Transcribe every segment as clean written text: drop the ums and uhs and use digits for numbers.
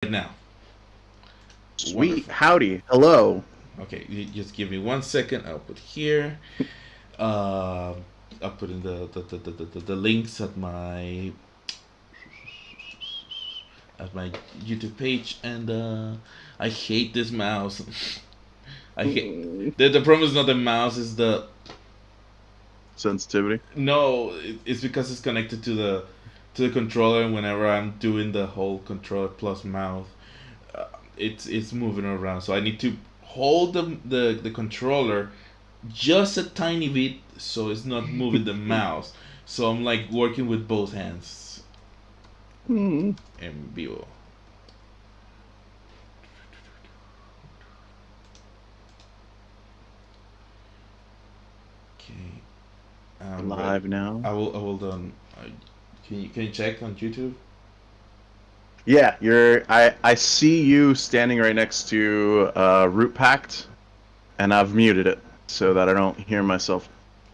Now. Sweet. Wonderful. Howdy. Hello. Okay, you just give me 1 second. I'll put here. Uh, I'll put in the links at my YouTube page, and I hate this mouse. I hate the problem is not the mouse, is the Sensitivity. no. It's because it's connected to the controller, and whenever I'm doing the whole controller plus mouse, it's moving around. So I need to hold the controller just a tiny bit so it's not moving the mouse. So I'm like working with both hands Hmm. en vivo. Okay. Live now. I will done. Can you check on YouTube? Yeah, I see you standing right next to Root Pact, and I've muted it so that I don't hear myself.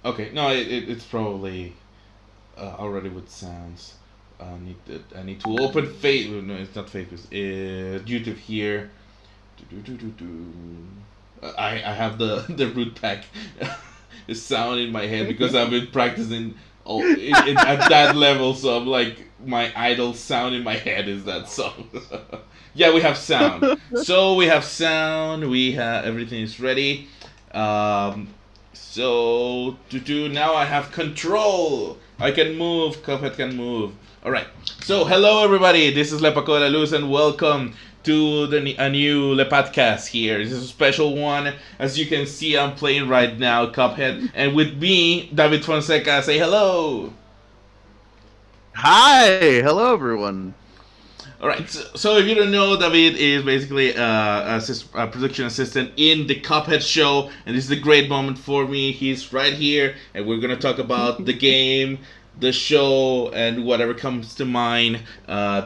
Okay. No, it's probably already with sounds. I need to open face. No, it's not Facebook. YouTube here. I have the root pack sound in my head because I've been practicing at that level. So I'm like, my idol sound in my head is that song. Yeah, we have sound. So we have sound. We have everything is ready. So now I have control. I can move. Cuphead can move. All right. So hello everybody. This is Lepaco de la Luz and welcome to a new Lepodcast here. This is a special one. As you can see, I'm playing right now Cuphead, and with me, David Fonseca. Say hello. Hi. Hello, everyone. All right. So if you don't know, David is basically a production assistant in the Cuphead Show, and this is a great moment for me. He's right here, and we're gonna talk about the game, the show, and whatever comes to mind.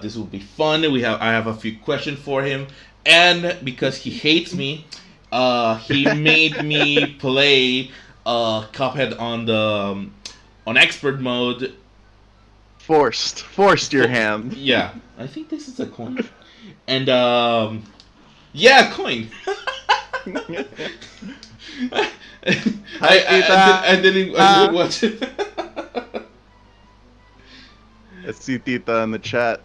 This will be fun. I have a few questions for him, and because he hates me, he made me play Cuphead on expert mode. Forced your hand. Yeah, I think this is a coin. And yeah, coin. I didn't watch it. I see Tita in the chat.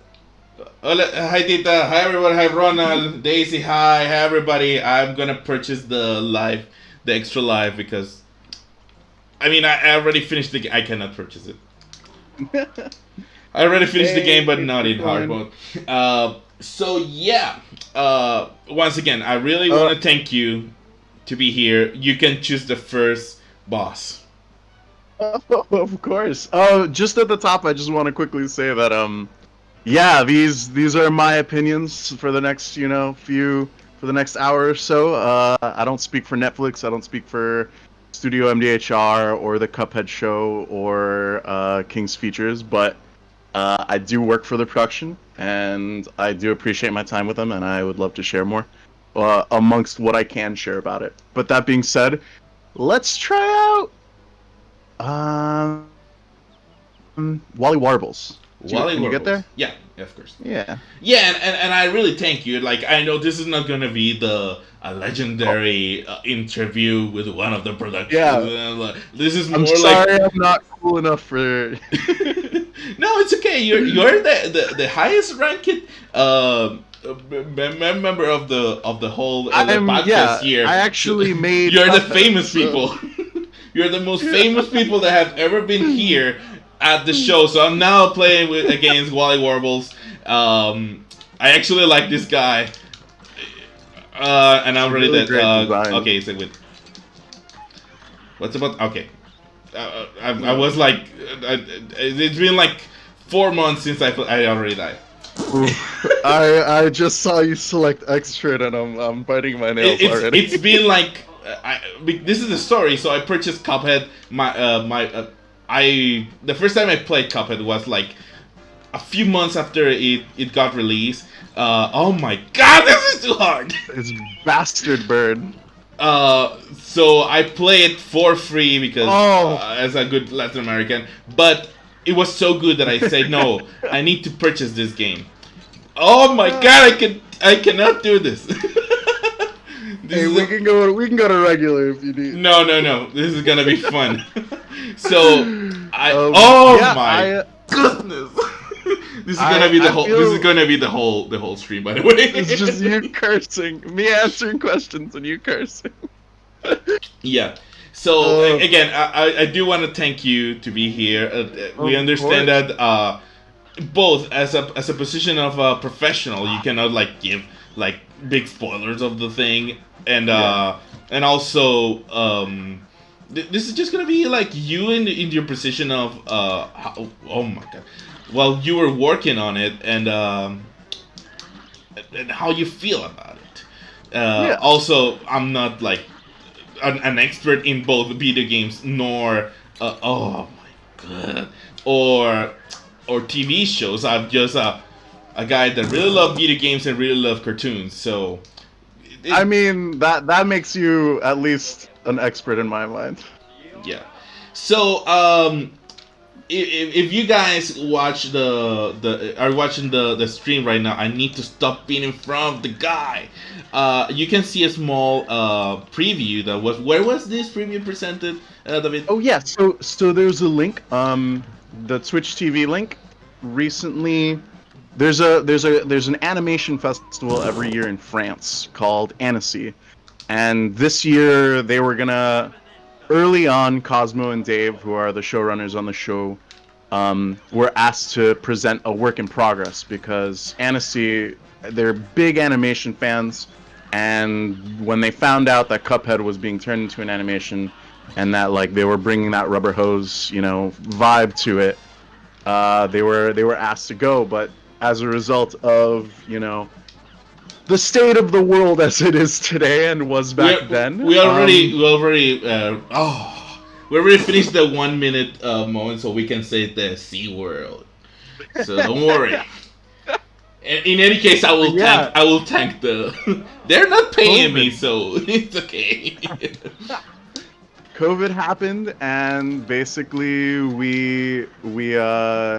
Hola, hi Tita, hi everyone, hi Ronald, Daisy, hi everybody. I'm gonna purchase the extra live because I already finished the game. I cannot purchase it. I already finished the game, but not in hard mode. So yeah, once again, I really want to thank you to be here. You can choose the first boss. Oh, of course. Oh, just at the top, I just want to quickly say that yeah, these are my opinions for the next for the next hour or so. I don't speak for Netflix. I don't speak for Studio MDHR or the Cuphead Show or King's Features, but I do work for the production, and I do appreciate my time with them, and I would love to share more amongst what I can share about it. But that being said, let's try out Wally Warbles. Can you get there? Yeah, of course. Yeah. Yeah, and I really thank you. Like, I know this is not gonna be a legendary interview with one of the productions. Yeah. This is more I'm sorry, I'm not cool enough for. No, it's okay. You're the highest ranked member of the whole podcast here. I actually made. You're the famous people. You're the most famous people that have ever been here at the show. So I'm now playing against Wally Warbles. I actually like this guy. And I'm ready that. Okay, so with. What's about? Okay. I was like, it's been like 4 months since I already died. I just saw you select extra, and I'm biting my nails already. It's been like, this is the story. So I purchased Cuphead. The first time I played Cuphead was like a few months after it got released. Oh my god, this is too hard. It's bastard bird. So I play it for free because as a good Latin American, but it was so good that I said no, I need to purchase this game. Oh my god, I cannot do this. Hey, we can go to regular if you need. No, no, no. This is gonna be fun. So Yeah, my goodness. This is gonna be the whole. This is gonna be the whole stream. By the way, it's just you cursing, me answering questions, and you cursing. Yeah. So again, I do want to thank you to be here. We understand that both as a position of a professional, you cannot like give like big spoilers of the thing, and also this is just gonna be like you in your position of oh my god, while you were working on it, and how you feel about it. Also, I'm not like an expert in both video games nor oh my god, or TV shows. I'm just a guy that really love video games and really love cartoons. So I mean that makes you at least an expert in my mind. Yeah. So if you guys watch are watching the stream right now, I need to stop being in front of the guy. You can see a small preview that was. Where was this preview presented, David? Oh yeah, so there's a link, the Twitch TV link. Recently, there's an animation festival every year in France called Annecy, and this year they were gonna. Early on, Cosmo and Dave, who are the showrunners on the show, were asked to present a work in progress because Annecy, they're big animation fans, and when they found out that Cuphead was being turned into an animation, and that like they were bringing that rubber hose, vibe to it, they were asked to go. But as a result of the state of the world as it is today and was back then. We already finished the 1 minute moment, so we can say the C world. So don't worry. In any case, I will tank the. They're not paying me, so it's okay. COVID happened, and basically we were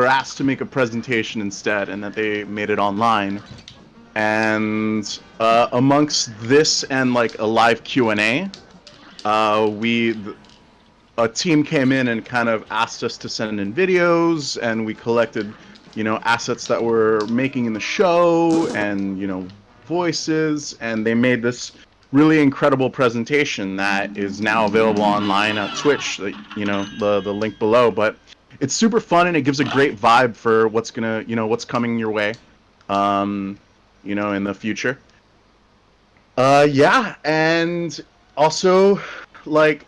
asked to make a presentation instead, and that they made it online. And amongst this and like a live Q&A, a team came in and kind of asked us to send in videos, and we collected, assets that we're making in the show, and voices, and they made this really incredible presentation that is now available online at Twitch. The link below, but it's super fun and it gives a great vibe for what's coming your way. In the future. And also, like,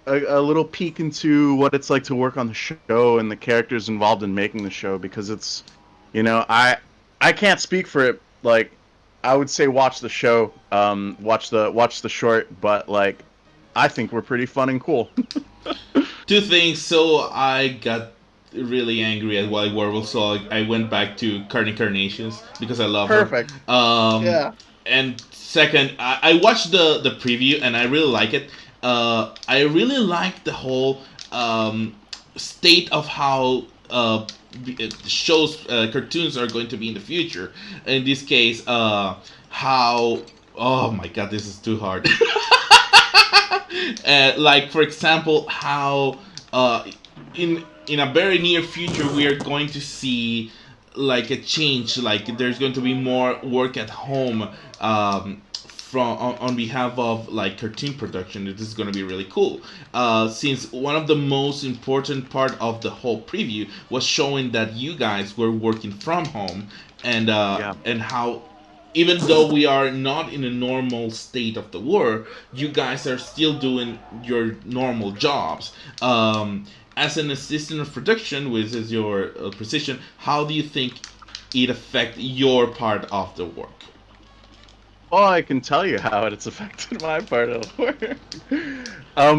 a little peek into what it's like to work on the show and the characters involved in making the show, because it's, I can't speak for it. Like, I would say watch the show, watch the short, but like, I think we're pretty fun and cool. Two things. So I got really angry at Wild Werewolf, so I went back to Carnations because I love her. Perfect. Yeah. And second, I watched the preview and I really like it. I really like the whole state of how shows, cartoons are going to be in the future. In this case, how. Oh my god, this is too hard. Like, for example, how in a very near future we are going to see like a change, like there's going to be more work at home on behalf of like cartoon production. This is going to be really cool, since one of the most important part of the whole preview was showing that you guys were working from home, and and how even though we are not in a normal state of the war, you guys are still doing your normal jobs. As an assistant of production, which is your position, how do you think it affects your part of the work? Well, I can tell you how it's affected my part of the work.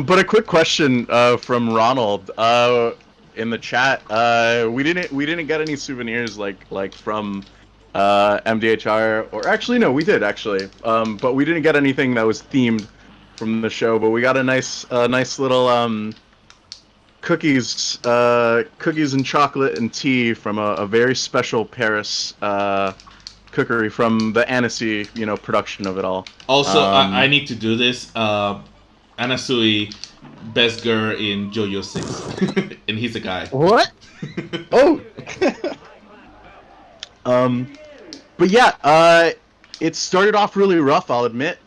But a quick question from Ronald in the chat. We didn't get any souvenirs like from MDHR, or actually no, we did actually. But we didn't get anything that was themed from the show. But we got a nice little cookies and chocolate and tea from a very special Paris cookery from the Annecy, production of it all. Also, I need to do this. Anasui, best girl in JoJo 6. And he's a guy. What? Oh. But yeah, it started off really rough, I'll admit.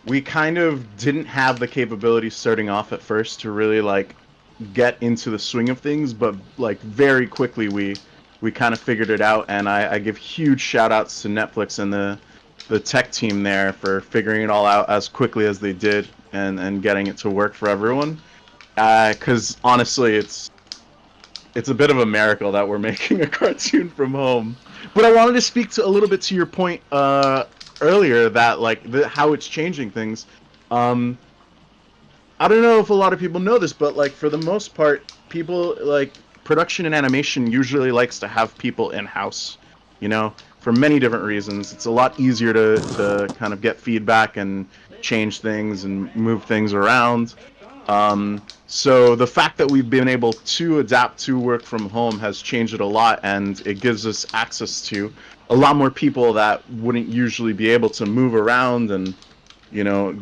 We kind of didn't have the capability starting off at first to really like get into the swing of things, but like very quickly we kind of figured it out, and I give huge shout outs to Netflix and the tech team there for figuring it all out as quickly as they did and getting it to work for everyone. Because honestly, it's a bit of a miracle that we're making a cartoon from home. But I wanted to speak to a little bit to your point earlier that like how it's changing things. I don't know if a lot of people know this, but like for the most part, people like production and animation usually likes to have people in house. For many different reasons. It's a lot easier to kind of get feedback and change things and move things around. So the fact that we've been able to adapt to work from home has changed it a lot, and it gives us access to a lot more people that wouldn't usually be able to move around and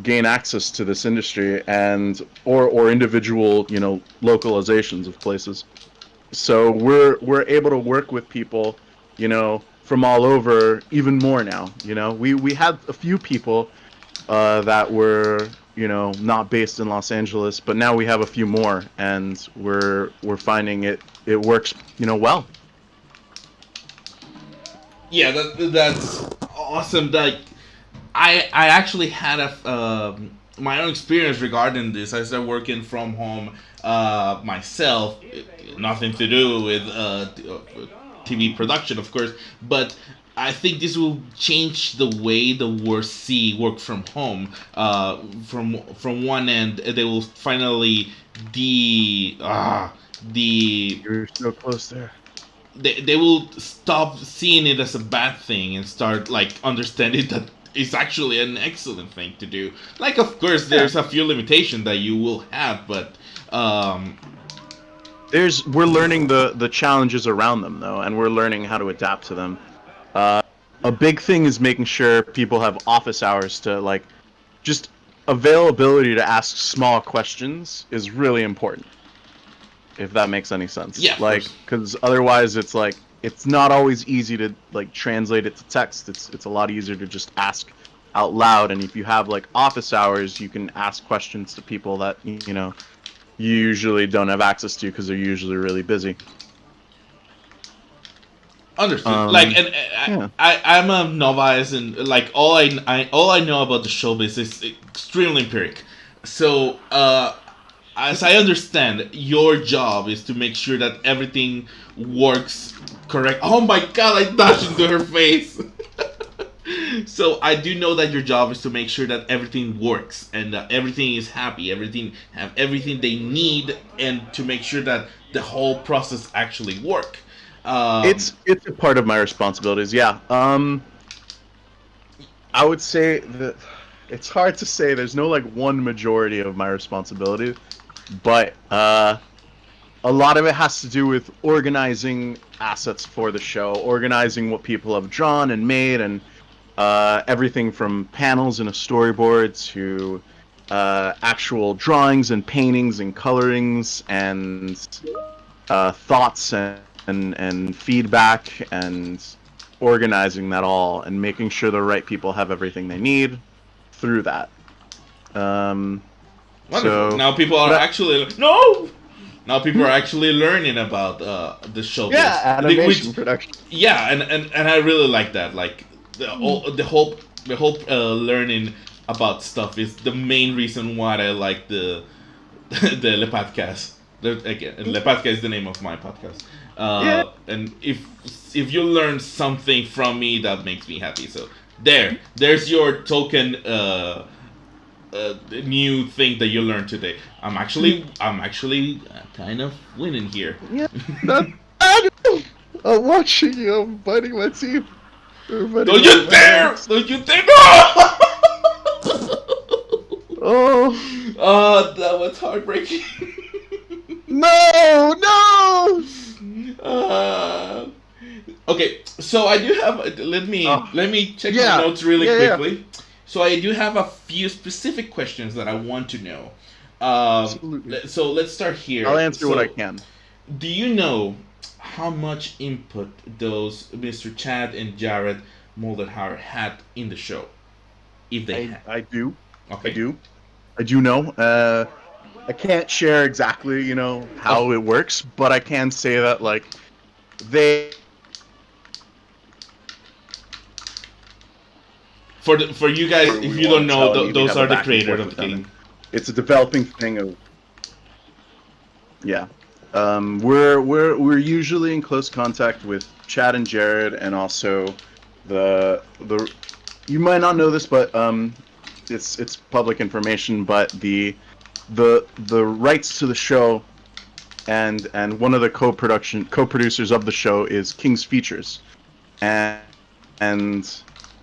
gain access to this industry and or individual localizations of places. So we're able to work with people from all over even more now. We had a few people that were not based in Los Angeles, but now we have a few more, and we're finding it works well. Yeah, that's awesome. Like, I actually had my own experience regarding this. I started working from home myself. Nothing to do with TV production, of course, but I think this will change the way the world see work from home. From one end, they will finally You're so close there. They will stop seeing it as a bad thing and start like understanding that it's actually an excellent thing to do. Like, of course, there's a few limitations that you will have, but we're learning the challenges around them though, and we're learning how to adapt to them. A big thing is making sure people have office hours to like just availability to ask small questions is really important. If that makes any sense. Yeah. Like, because otherwise it's like it's not always easy to like translate it to text. It's a lot easier to just ask out loud, and if you have like office hours, you can ask questions to people that you usually don't have access to because they're usually really busy. Understood. I'm a novice, and like all I know about the showbiz is extremely empiric. So as I understand, your job is to make sure that everything works correct. Oh my god! I dashed into her face. So I do know that your job is to make sure that everything works and that everything is happy, everything have everything they need, and to make sure that the whole process actually work. It's a part of my responsibilities. Yeah. I would say that it's hard to say. There's no like one majority of my responsibility, but a lot of it has to do with organizing assets for the show, organizing what people have drawn and made, and everything from panels in a storyboard to actual drawings and paintings and colorings and thoughts and feedback and organizing that all and making sure the right people have everything they need through that. Wonderful. Now people are actually Now people are actually learning about the show. Yeah, animation production. Yeah, and I really like that. Like the whole learning about stuff is the main reason why I like the Le Podcast. Again, Le Podcast is the name of my podcast. And if you learn something from me, that makes me happy. So there's your token new thing that you learned today. I'm actually kind of winning here. Yeah, I'm watching you. I'm biting my teeth. Don't you dare! Don't you dare! No! Oh, That was heartbreaking. No, no. uh, okay, so I do have. Let me check my notes really quickly. So I do have a few specific questions that I want to know. Absolutely. So let's start here. I'll answer what I can. Do you know how much input those Mr. Chad and Jared Moldenhauer had in the show? If they had. I do. Okay. I do know. I can't share exactly, how it works, but I can say that like they. For you guys, if you don't know, those are the creators of the game. It's a developing thing of. Yeah, we're usually in close contact with Chad and Jared, and also the. You might not know this, but it's public information. But the rights to the show, and one of the co-producers of the show is King's Features, and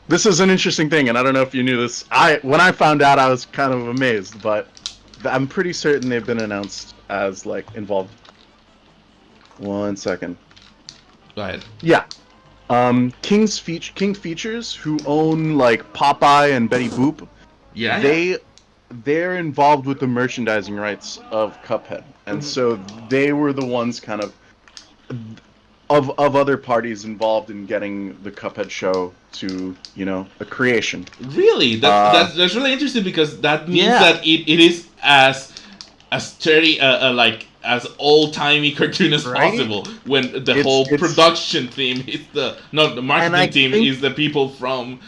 this is an interesting thing, and I don't know if you knew this. When I found out, I was kind of amazed, but I'm pretty certain they've been announced as like involved. 1 second. Go ahead. Yeah. King Features, who own like Popeye and Betty Boop. Yeah. They're involved with the merchandising rights of Cuphead, and so they were the ones kind of other parties involved in getting the Cuphead show to a creation. Really, that's really interesting, because that means that it is as sturdy, like as old timey cartoon as possible. When the whole production team is the marketing team is the people from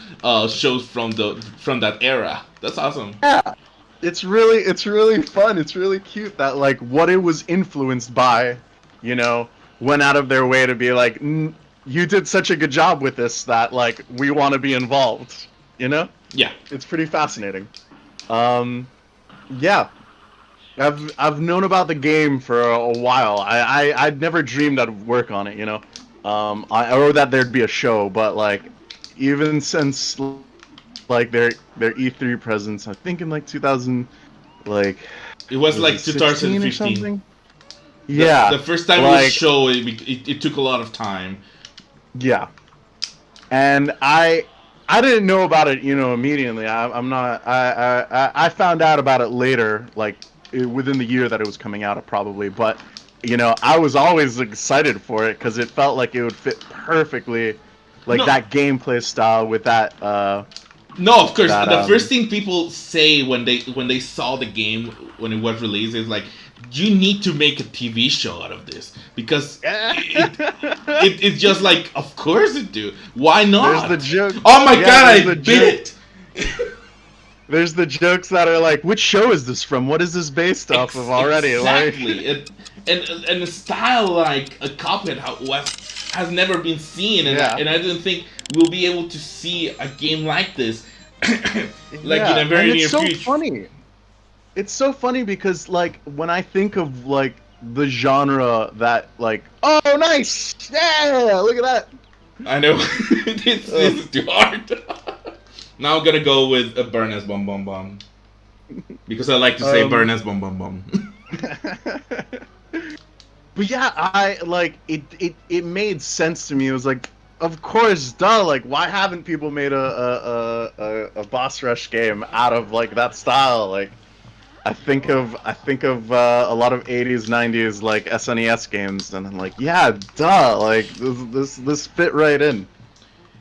shows from that era. That's awesome. Yeah, it's really fun. It's really cute that like what it was influenced by, went out of their way to be like, you did such a good job with this that like we want to be involved. Yeah, it's pretty fascinating. Yeah. I've known about the game for a while. I'd never dreamed I'd work on it, or that there'd be a show. But like, even since like their E3 presence, I think in like 2000, like it was like 2015 or something. The first time it was shown, it took a lot of time. Yeah, and I didn't know about it, immediately. I found out about it later, like. Within the year that it was coming out, probably, but I was always excited for it because it felt like it would fit perfectly, like that gameplay style with that. No, of course. The first thing people say when they saw the game when it was released is like, you need to make a TV show out of this, because it's just like, of course it do. Why not? There's the joke. Oh my god, I did it. There's the jokes that are like, which show is this from? What is this based off of already? Exactly. And the style like a Cuphead has never been seen, and I didn't think we'll be able to see a game like this like in a very near future. It's so funny. It's so funny because like when I think of like the genre that like, oh nice, yeah, look at that. I know. this is too hard. Now I'm gonna go with a burn as bum bum bum, because I like to say burn as bum bum bum. But yeah, I like it made sense to me. It was like, of course, duh. Like, why haven't people made a boss rush game out of like that style? Like, I think of a lot of 80s, 90s like SNES games, and I'm like, yeah, duh. Like this fit right in.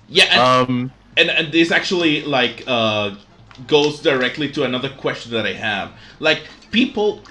Yeah. And this actually like goes directly to another question that I have. Like, people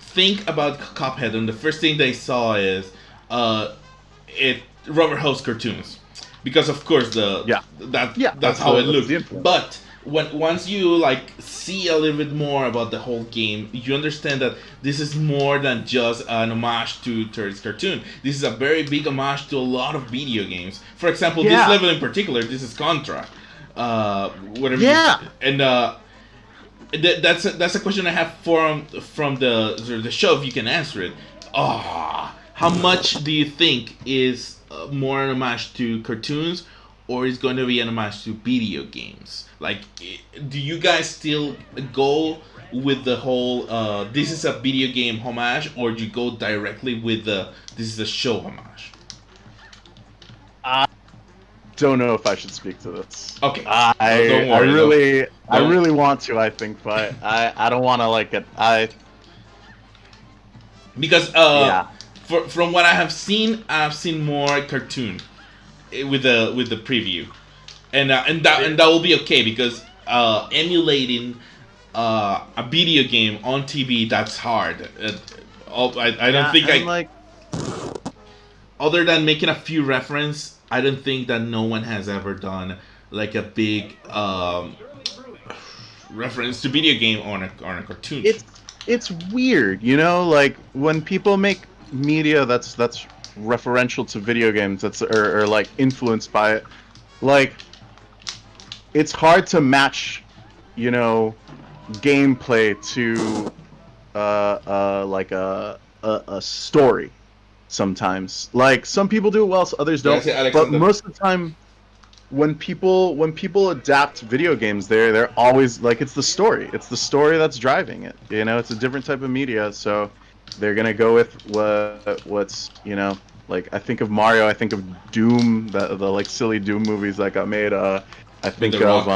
think about Cuphead, and the first thing they saw is Rubber Hose cartoons, because of course that's how it looks. But once you like see a little bit more about the whole game, you understand that this is more than just an homage to Turtles cartoon. This is a very big homage to a lot of video games. For example, this level in particular, this is Contra. Whatever. Yeah. And that's a question I have from the show. If you can answer it. How much do you think is more an homage to cartoons, or is going to be an homage to video games? Like, do you guys still go with the whole this is a video game homage, or you go directly with the this is a show homage? I don't know if I should speak to this. Okay, I don't worry. I really want to. I think, but I don't want to like it. Because Yeah. from what I have seen, I've seen more cartoon with the preview, and that will be okay because emulating a video game on TV, that's hard. I don't think like. other than making a few reference, I don't think that no one has ever done like a big reference to video game on a cartoon. It's weird, you know, like when people make media that's referential to video games, that's or like influenced by it, like it's hard to match, you know, gameplay to like a story sometimes. Like some people do it well, so others don't. But most of the time when people adapt video games, they're always like, it's the story. It's the story that's driving it. You know, it's a different type of media, so they're gonna go with what's, you know, like I think of Mario, I think of Doom, the like silly Doom movies that got made. I think of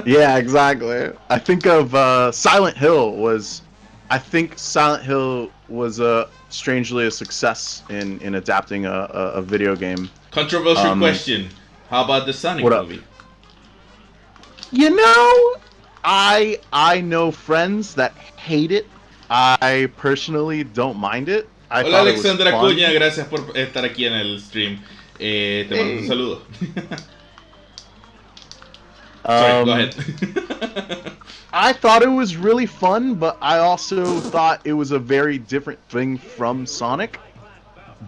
yeah, exactly. I think of Silent Hill was. I think Silent Hill was strangely a success in adapting a video game. Controversial question. How about the Sonic movie? You know, I know friends that hate it. I personally don't mind it. Hola Alexandra Cuña, gracias por estar aquí en el stream. Te mando un saludo. Sorry, go ahead. I thought it was really fun, but I also thought it was a very different thing from Sonic.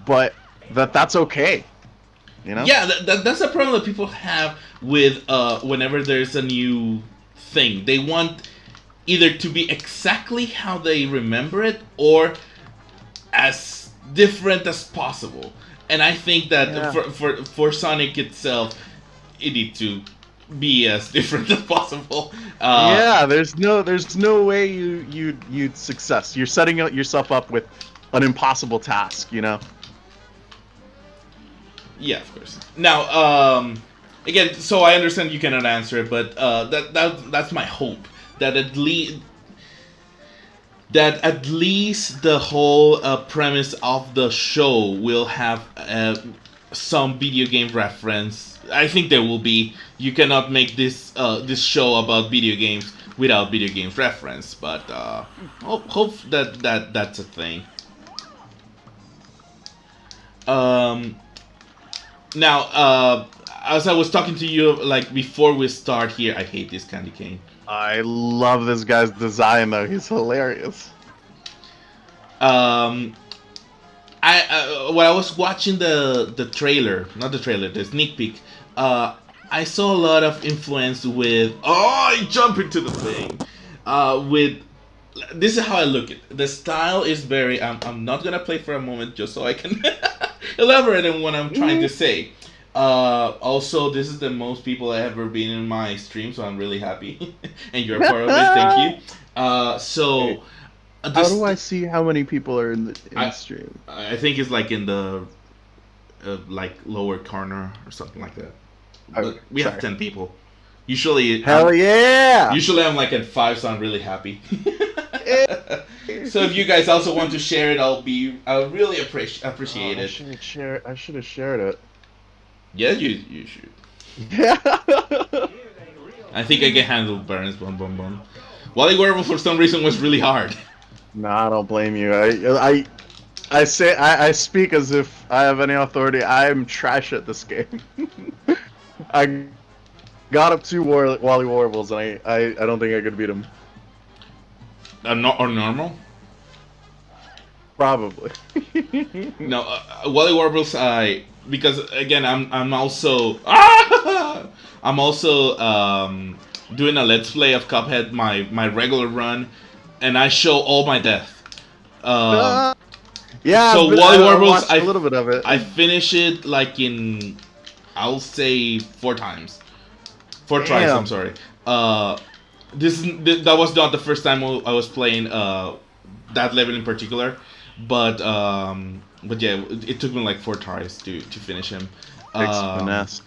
But that's okay. You know? Yeah, that's a problem that people have with whenever there's a new thing. They want either to be exactly how they remember it or as different as possible. And I think that for Sonic itself, it needs to be as different as possible. Yeah, there's no way you'd success. You're setting yourself up with an impossible task, you know. Yeah, of course. Now, again, so I understand you cannot answer it, but that's my hope that at least the whole premise of the show will have some video game reference. I think there will be. You cannot make this show about video games without video games reference, but hope that's a thing. Now, as I was talking to you, like before we start here, I hate this candy cane. I love this guy's design though. He's hilarious. When I was watching the trailer, not the trailer, the sneak peek, I saw a lot of influence with. Oh, I jump into the thing. With this is how I look at it. The style is very. I'm not gonna play for a moment just so I can elaborate on what I'm trying to say. Also, this is the most people that have ever been in my stream, so I'm really happy, and you're a part of it. Thank you. So. How do I see how many people are in the stream? I think it's like in the like lower corner or something like that. But we have 10 people. Usually, yeah! Usually I'm like at 5, so I'm really happy. So if you guys also want to share it, I'll really appreciate it. I should have shared it. Yeah, you should. Yeah. I think I can handle Burns. Boom, boom, boom. Wally Werewolf for some reason was really hard. Nah, I don't blame you. I speak as if I have any authority. I'm trash at this game. I got up 2 Wally Warbles, and I don't think I could beat him. Or normal? Probably. No, Wally Warbles. Because again, I'm also I'm also doing a let's play of Cuphead, my regular run, and I show all my death. Yeah. So Wally Warbles, a little bit of it. I finish it like in, I'll say 4 times, 4 tries. I'm sorry. that was not the first time I was playing that level in particular, but yeah, it took me like 4 tries to finish him. Takes finesse.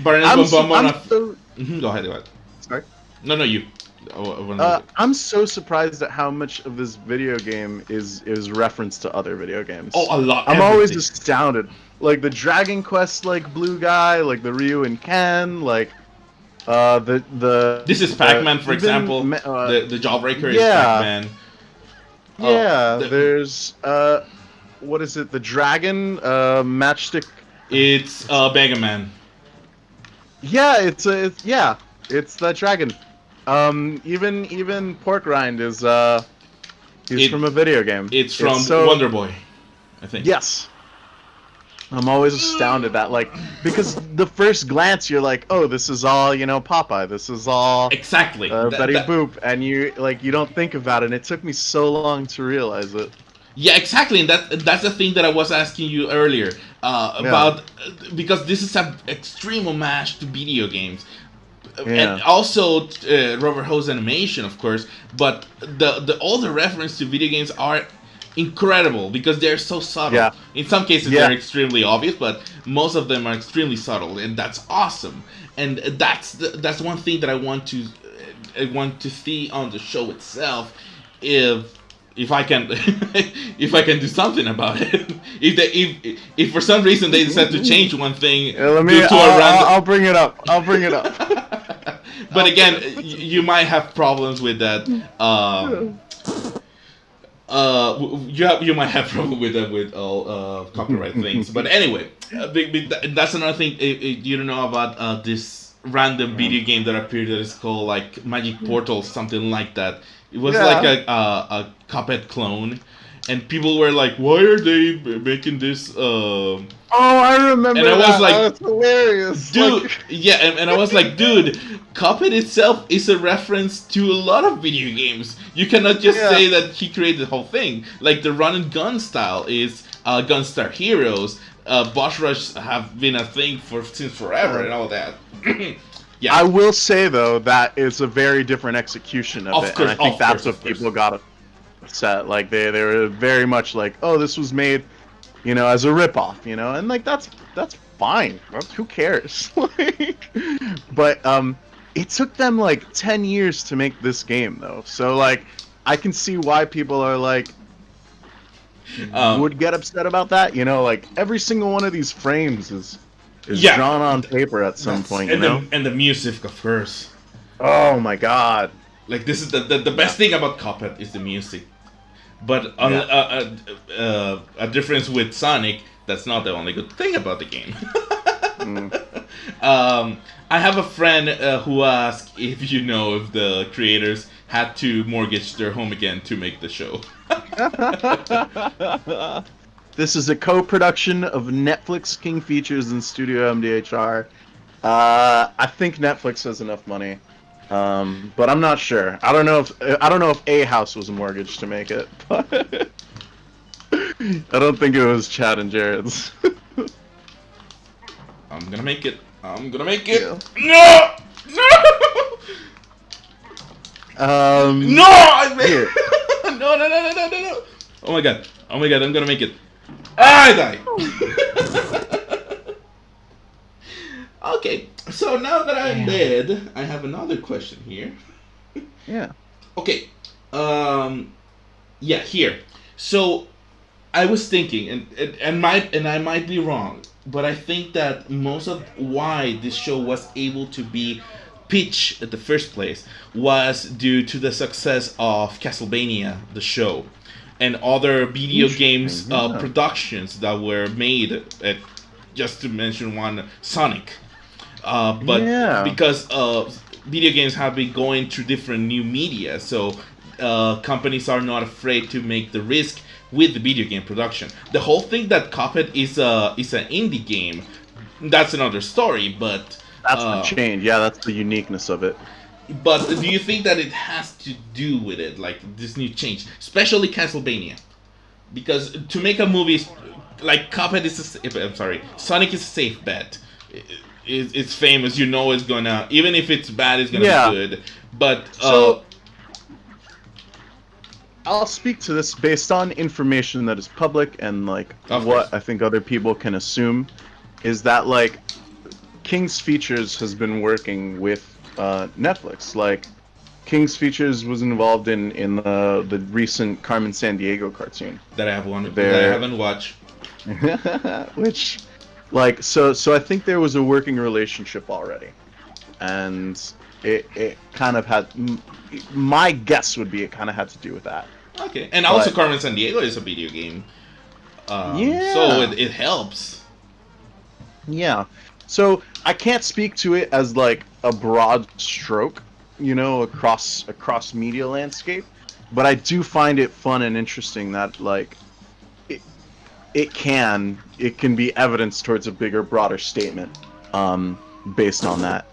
But I'm so, go ahead, go ahead. Sorry. No, you. I'm so surprised at how much of this video game is reference to other video games. Oh, a lot. I'm always astounded. Like the Dragon Quest, like blue guy, like the Ryu and Ken, like the. This is Pac-Man, for example. The Jawbreaker is Pac-Man. Yeah, there's what is it? The Dragon Matchstick. It's Mega Man. Yeah, it's that dragon. Even Pork Rind is he's from a video game. It's from Wonder Boy, I think. Yes. I'm always astounded at because the first glance you're like, oh, this is all Popeye. This is all exactly Betty Boop, and you don't think about it. And it took me so long to realize it. Yeah, exactly, and that's the thing that I was asking you earlier about because this is an extreme homage to video games. And also Rubber Hose Animation, of course, but all the reference to video games are incredible because they're so subtle. Yeah. In some cases they're extremely obvious, but most of them are extremely subtle, and that's awesome. And that's one thing that I want to see on the show itself, if I can if I can do something about it. If for some reason they decide to change one thing, I'll bring it up. But again, you might have problems with that. You might have problem with that with all copyright things. But anyway, that's another thing. You don't know about this random video game that appeared that is called like Magic Portal, something like that. It was like a Cuphead clone, and people were like, "Why are they making this?" Oh, I remember. And I was like, "That's hilarious, dude." Yeah, and I was like, "Dude, Cuphead itself is a reference to a lot of video games. You cannot just say that he created the whole thing. Like the run and gun style is Gunstar Heroes. Boss Rush have been a thing since forever and all that." Yeah. I will say though that it's a very different execution of it, and I think that's what people got upset. Like they were very much like, oh, this was made, as a ripoff, and like that's fine. Who cares? But it took them like 10 years to make this game though, so like I can see why people are like would get upset about that. Like every single one of these frames is drawn on paper at some point, and the music, of course. Oh my god! Like this is the best thing about Cuphead is the music, but a difference with Sonic, that's not the only good thing about the game. I have a friend who asked if if the creators had to mortgage their home again to make the show. This is a co-production of Netflix, King Features, and Studio MDHR. I think Netflix has enough money, but I'm not sure. I don't know if A House was mortgaged to make it, but I don't think it was Chad and Jared's. I'm gonna make it. Yeah. No! No! I made it. No! Oh my god! I'm gonna make it. I die. Okay, so now that I'm dead, I have another question here. Yeah. Okay. Yeah, here. So I was thinking, and I might be wrong, but I think that most of why this show was able to be pitched at the first place was due to the success of Castlevania, the show, and other video games productions that were made, just to mention one, Sonic. But because video games have been going through different new media, so companies are not afraid to make the risk with the video game production. The whole thing that Cuphead is an indie game, that's another story, but that's the change. Yeah, that's the uniqueness of it. But do you think that it has to do with it, like this new change, especially Castlevania? Because to make a movie like Cuphead is Sonic is a safe bet. it's famous, you know it's gonna, even if it's bad, it's gonna Yeah. be good. But So I'll speak to this based on information that is public and like Of what course. I think other people can assume is that like King's Features has been working with Netflix. Like King's Features was involved in the recent Carmen Sandiego cartoon. that I have one that I There, haven't watched. which like so I think there was a working relationship already, and it kind of had. My guess would be it kind of had to do with that. Okay, and also But Carmen Sandiego is a video game, so yeah, it helps. yeah. So I can't speak to it as like a broad stroke, you know, across media landscape, but I do find it fun and interesting that like it, it can be evidence towards a bigger, broader statement, based on that.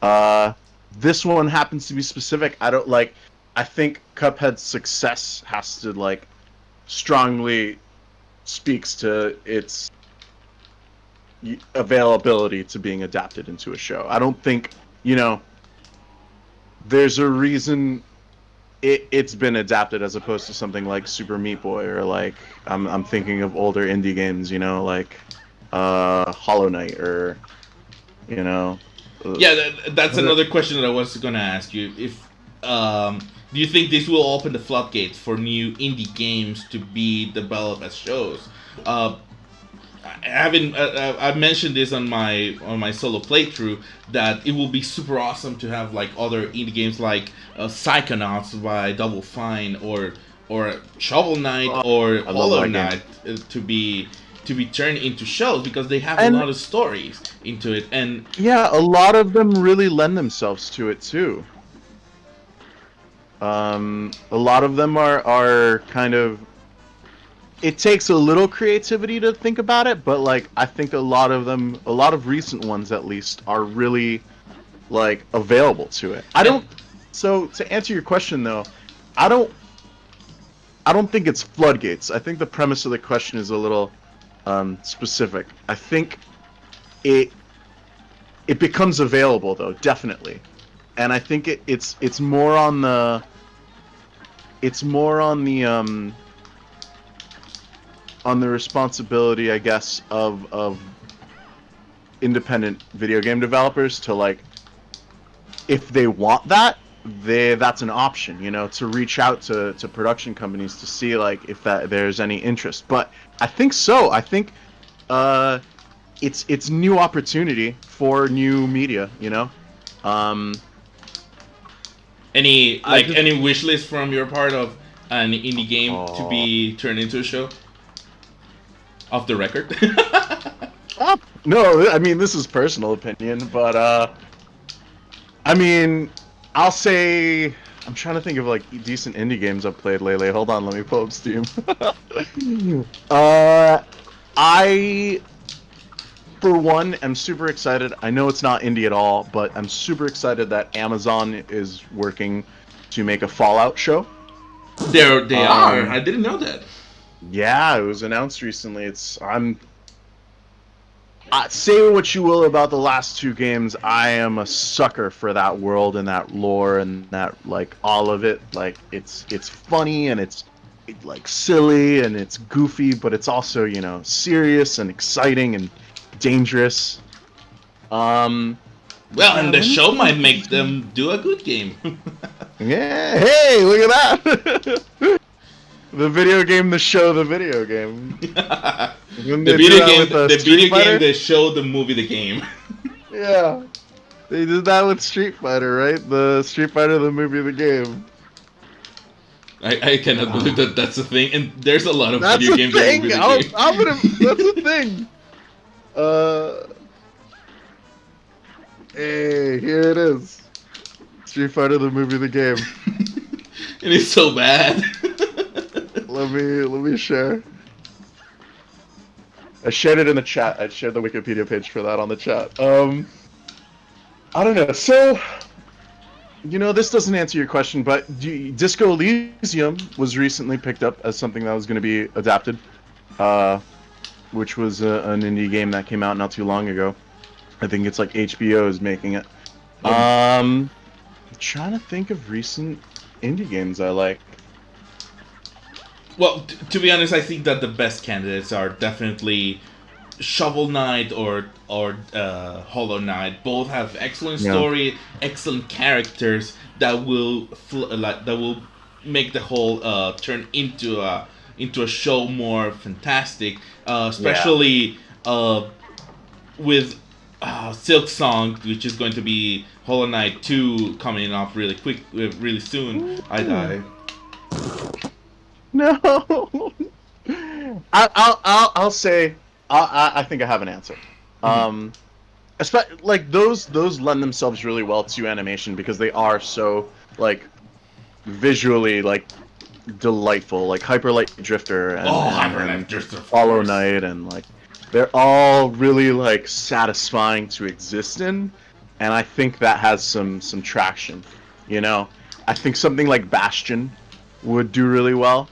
Uh, this one happens to be specific. I don't like. I think Cuphead's success has to like strongly speaks to its availability to being adapted into a show. I don't think, you know, there's a reason it's been adapted as opposed to something like Super Meat Boy or like I'm thinking of older indie games, you know, like Hollow Knight or you know. Yeah, that's another question that I was gonna ask you. If do you think this will open the floodgates for new indie games to be developed as shows? I haven't. I've mentioned this on my solo playthrough that it will be super awesome to have like other indie games like Psychonauts by Double Fine or Shovel Knight or I love Hollow that game. Knight to be turned into shows because they have a And lot of stories into it. And yeah, a lot of them really lend themselves to it too. A lot of them are kind of. It takes a little creativity to think about it, but like I think a lot of them, a lot of recent ones at least, are really like available to it. I don't. So to answer your question though, I don't. I don't think it's floodgates. I think the premise of the question is a little specific. I think it it becomes available though, definitely, and I think it's more on the on the responsibility, I guess, of independent video game developers to like, if they want that, that's an option, you know, to reach out to production companies to see like if that there's any interest. But I think so. I think it's new opportunity for new media, you know. Um, any I like just any wish list from your part of an indie game to oh, be turned into a show? Off the record. no, I mean this is personal opinion, but I mean, I'll say I'm trying to think of like decent indie games I've played lately. Hold on, let me pull up Steam. I, for one, am super excited. I know it's not indie at all, but I'm super excited that Amazon is working to make a Fallout show. They are. Um, I didn't know that. yeah, it was announced recently. Say what you will about the last two games, I am a sucker for that world and that lore and that like all of it. Like it's funny and it's like silly and it's goofy, but it's also, you know, serious and exciting and dangerous. Um, Well, yeah, and the let me show see. might make them do a good game. Yeah, hey, look at that. The video game, the show, the video game. the Didn't they do that with video Street game, Fighter? the show, the movie, the game. Yeah. They did that with Street Fighter, right? The Street Fighter, the movie, the game. I cannot believe that that's a thing. And there's a lot of That's video a games, the movie, thing. the game. I'm gonna. That's a thing. Uh. Hey, here it is. Street Fighter, the movie, the game. And it's so bad. Let me share. I shared it in the chat. I shared the Wikipedia page for that on the chat. I don't know. So, you know, this doesn't answer your question, but Disco Elysium was recently picked up as something that was going to be adapted, which was an indie game that came out not too long ago. I think it's like HBO is making it. I'm trying to think of recent indie games I like. Well, to be honest, I think that the best candidates are definitely Shovel Knight or Hollow Knight. Both have excellent story, excellent characters that will make the whole turn into a show more fantastic. Especially with Silk Song, which is going to be Hollow Knight 2 coming up really soon. I die. No. I'll say I think I have an answer. Like those lend themselves really well to animation because they are so like visually like delightful, like Hyper Light Drifter and, Hyper Light Drifter, Hollow Knight, and like they're all really like satisfying to exist in, and I think that has some traction. You know, I think something like Bastion would do really well.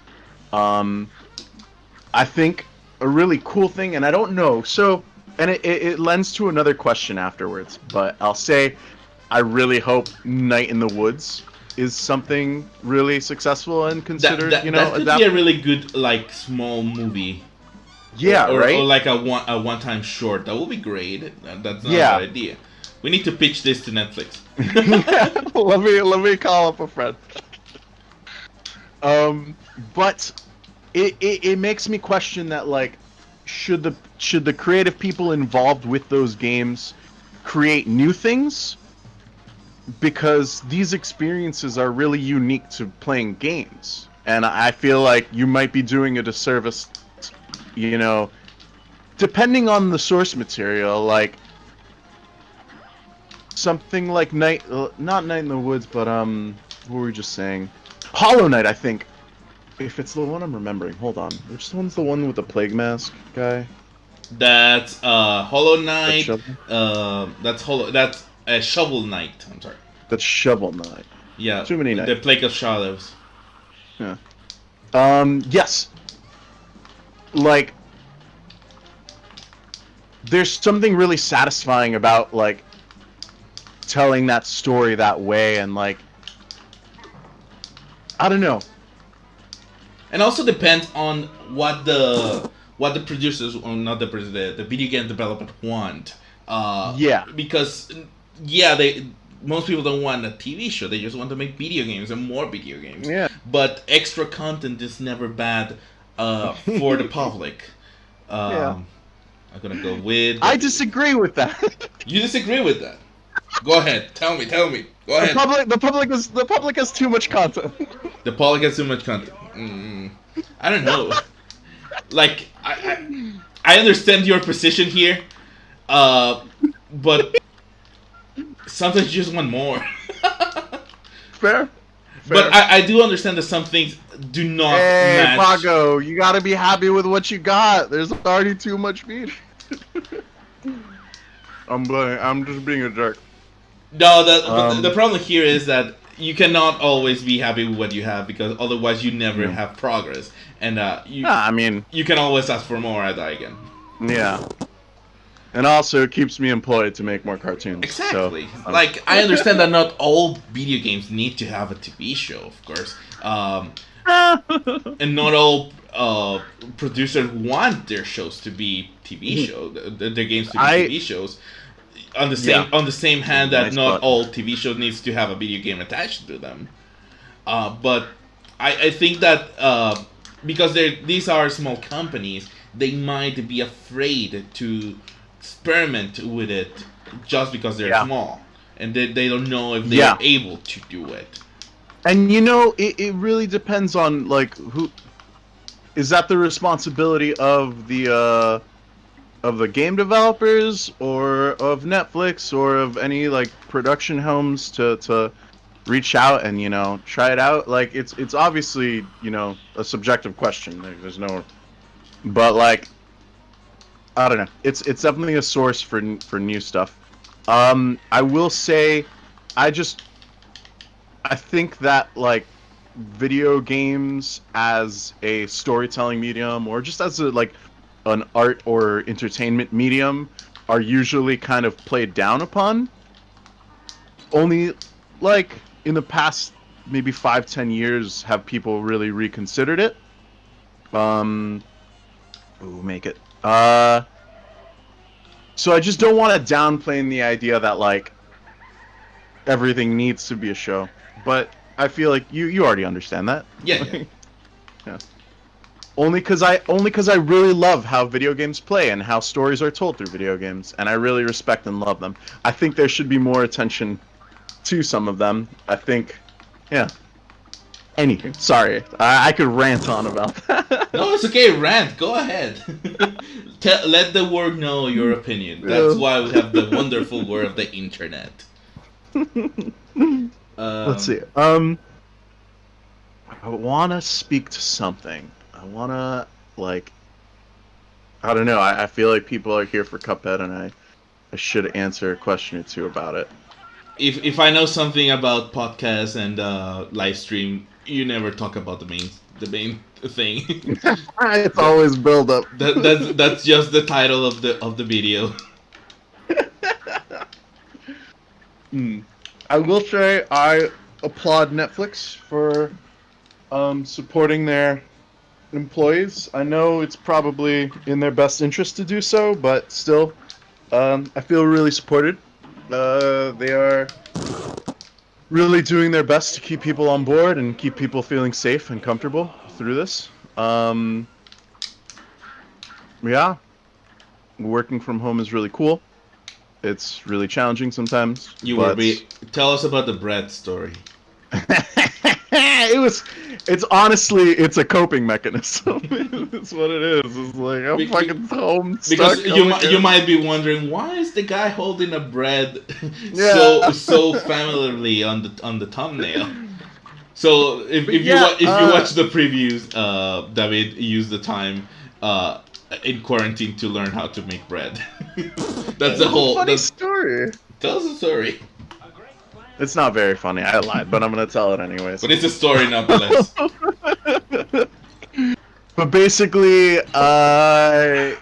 I think a really cool thing, and I don't know, so, and it lends to another question afterwards, but I'll say I really hope Night in the Woods is something really successful and considered, that could be a really good, like, small movie. Yeah, right? Or like a one-time short. That would be great. That's not a bad idea. We need to pitch this to Netflix. let me call up a friend. But it makes me question that, like, should the creative people involved with those games create new things? Because these experiences are really unique to playing games, and I feel like you might be doing a disservice, you know, depending on the source material, like something like not Night in the Woods, but what were we just saying? Hollow Knight, I think. If it's the one I'm remembering, hold on. Which one's the one with the plague mask guy? That's Hollow Knight. That's Shovel Knight. I'm sorry. That's Shovel Knight. Yeah. Too many Knights. The Plague of Shadows. Yeah. Yes. Like, there's something really satisfying about like telling that story that way, and like, I don't know. And also depends on what the producers, or not the producers, the video game developers want. Because most people don't want a TV show. They just want to make video games and more video games. Yeah. But extra content is never bad for the public. I'm gonna go with. I disagree with that. You disagree with that? Go ahead. Tell me. Go ahead. The public has too much content. The public has too much content. I don't know. Like I understand your position here, but sometimes you just want more. Fair. But I do understand that some things do not match. Pago, you gotta be happy with what you got. There's already too much meat. I'm just being a jerk. No, the problem here is that you cannot always be happy with what you have, because otherwise you never have progress. And you can always ask for more. I die again. Yeah. And also, it keeps me employed to make more cartoons. Exactly. So, like, I understand that not all video games need to have a TV show, of course. And not all producers want their shows to be TV shows, their games to be TV shows. On the same hand that not all TV shows needs to have a video game attached to them. But I think that because these are small companies, they might be afraid to experiment with it just because they're small, and they don't know if they're able to do it. And you know, it really depends on like who is that the responsibility of the game developers, or of Netflix, or of any like production homes to reach out and, you know, try it out. Like it's obviously, you know, a subjective question. There's no, but like, I don't know. It's definitely a source for new stuff. I will say, I think that like video games as a storytelling medium, or just as a like an art or entertainment medium, are usually kind of played down upon. Only like in the past maybe 5-10 years have people really reconsidered it. Make it. So I just don't want to downplay the idea that like everything needs to be a show, but I feel like you already understand that. Yeah. Yeah. Yeah. Only because I really love how video games play and how stories are told through video games, and I really respect and love them. I think there should be more attention to some of them. I think, yeah. Anyway, sorry, I could rant on about that. No, it's okay. Rant. Go ahead. Let the world know your opinion. That's why we have the wonderful word of the internet. Let's see. I want to speak to something. I want to, like, I don't know. I feel like people are here for Cuphead, and I should answer a question or two about it. If I know something about podcasts and live stream, you never talk about the main thing. It's always build up. That's just the title of the video. I will say I applaud Netflix for supporting their employees. I know it's probably in their best interest to do so, but still, I feel really supported. They are really doing their best to keep people on board and keep people feeling safe and comfortable through this. Yeah, working from home is really cool. It's really challenging sometimes. Tell us about the bread story. It's honestly, it's a coping mechanism. It's what it is. It's like, I'm fucking home because stuck. you might be wondering, why is the guy holding a bread so familiarly on the thumbnail? So if you watch the previews, David used the time in quarantine to learn how to make bread. That's the whole funny story. Tell us a story. It's not very funny. I lied, but I'm gonna tell it anyways. But it's a story nonetheless. But basically, I'm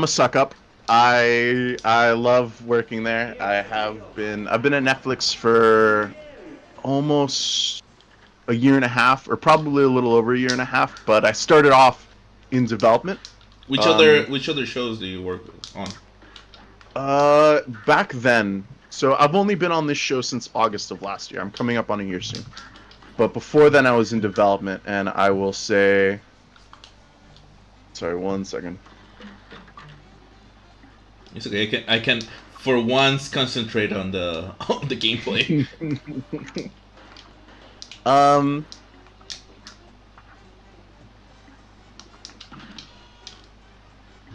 a suck up. I love working there. I've been at Netflix for almost a year and a half, or probably a little over a year and a half. But I started off in development. Which other shows do you work on? Back then. So I've only been on this show since August of last year. I'm coming up on a year soon. But before then, I was in development, and I will say... Sorry, 1 second. It's okay. I can for once concentrate on the gameplay.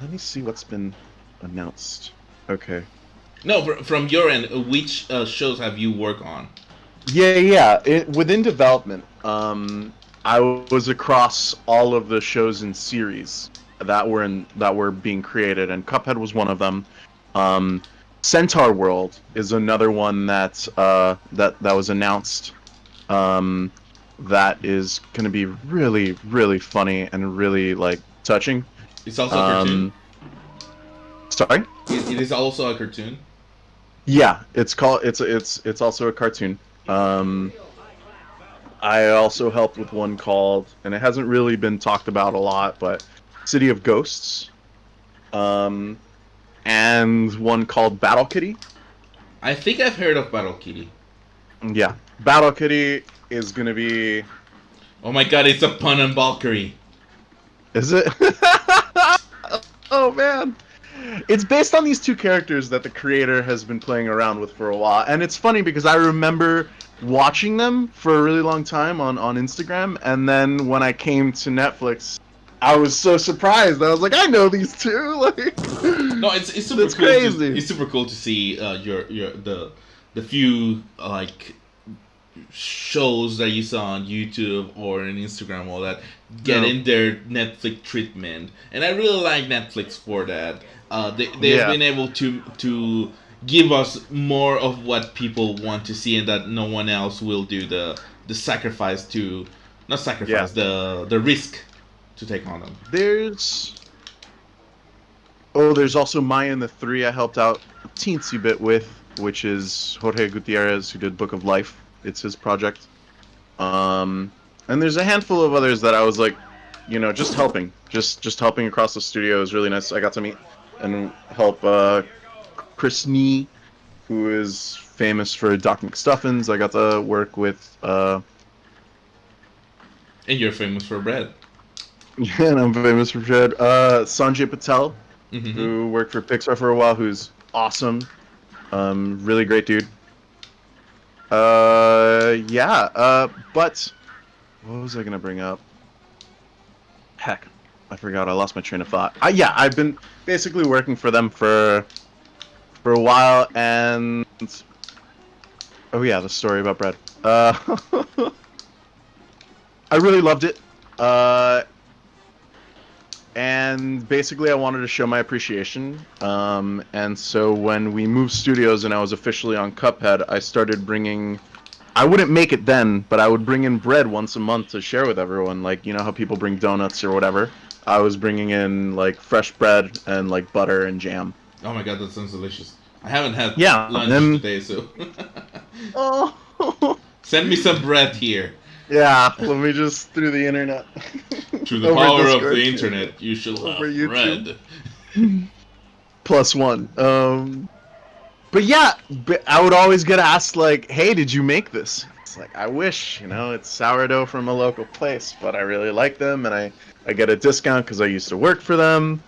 Let me see what's been announced. Okay. No, from your end, which shows have you worked on? Yeah. Within development, I was across all of the shows and series that were being created, and Cuphead was one of them. Centaur World is another one that was announced. That is going to be really, really funny and really like touching. It's also a cartoon. Sorry. It is also a cartoon. Yeah, it's also a cartoon. I also helped with one called, and it hasn't really been talked about a lot, but City of Ghosts. And one called Battle Kitty. I think I've heard of Battle Kitty. Yeah, Battle Kitty is gonna be. Oh my god! It's a pun on Valkyrie. Is it? Oh man. It's based on these two characters that the creator has been playing around with for a while. And it's funny because I remember watching them for a really long time on Instagram. And then when I came to Netflix, I was so surprised. I was like, I know these two. Like, no, it's super cool. Crazy. It's super cool to see the few like shows that you saw on YouTube or on Instagram, all that, getting their Netflix treatment. And I really like Netflix for that. They've been able to give us more of what people want to see, and that no one else will do the sacrifice to, not sacrifice, the risk to take on them. Oh, there's also Maya and the Three I helped out a teensy bit with, which is Jorge Gutierrez, who did Book of Life. It's his project. And there's a handful of others that I was like, just helping, just helping across the studio is really nice. I got to meet and help Chris Nee, who is famous for Doc McStuffins. I got to work with, And you're famous for bread. yeah, and I'm famous for Jed. Sanjay Patel, Mm-hmm. who worked for Pixar for a while, who's awesome. Really great dude. Yeah. But what was I gonna bring up? Heck, I forgot. I lost my train of thought. Yeah, I've been basically working for them for a while, and oh yeah, the story about bread. I really loved it. And basically, I wanted to show my appreciation. And so when we moved studios and I was officially on Cuphead, I started bringing. I wouldn't make it then, but I would bring in bread once a month to share with everyone. Like, you know how people bring donuts or whatever? I was bringing in, like, fresh bread and, like, butter and jam. Oh my god, that sounds delicious. I haven't had Yeah, lunch and- today, so Oh. send me some bread here. Yeah, let me just through the internet. Through the Over power of Discord. the internet, you shall have Over YouTube. bread. +1. But yeah, I would always get asked, like, hey, did you make this? It's like, I wish, it's sourdough from a local place, but I really like them, and I get a discount because I used to work for them,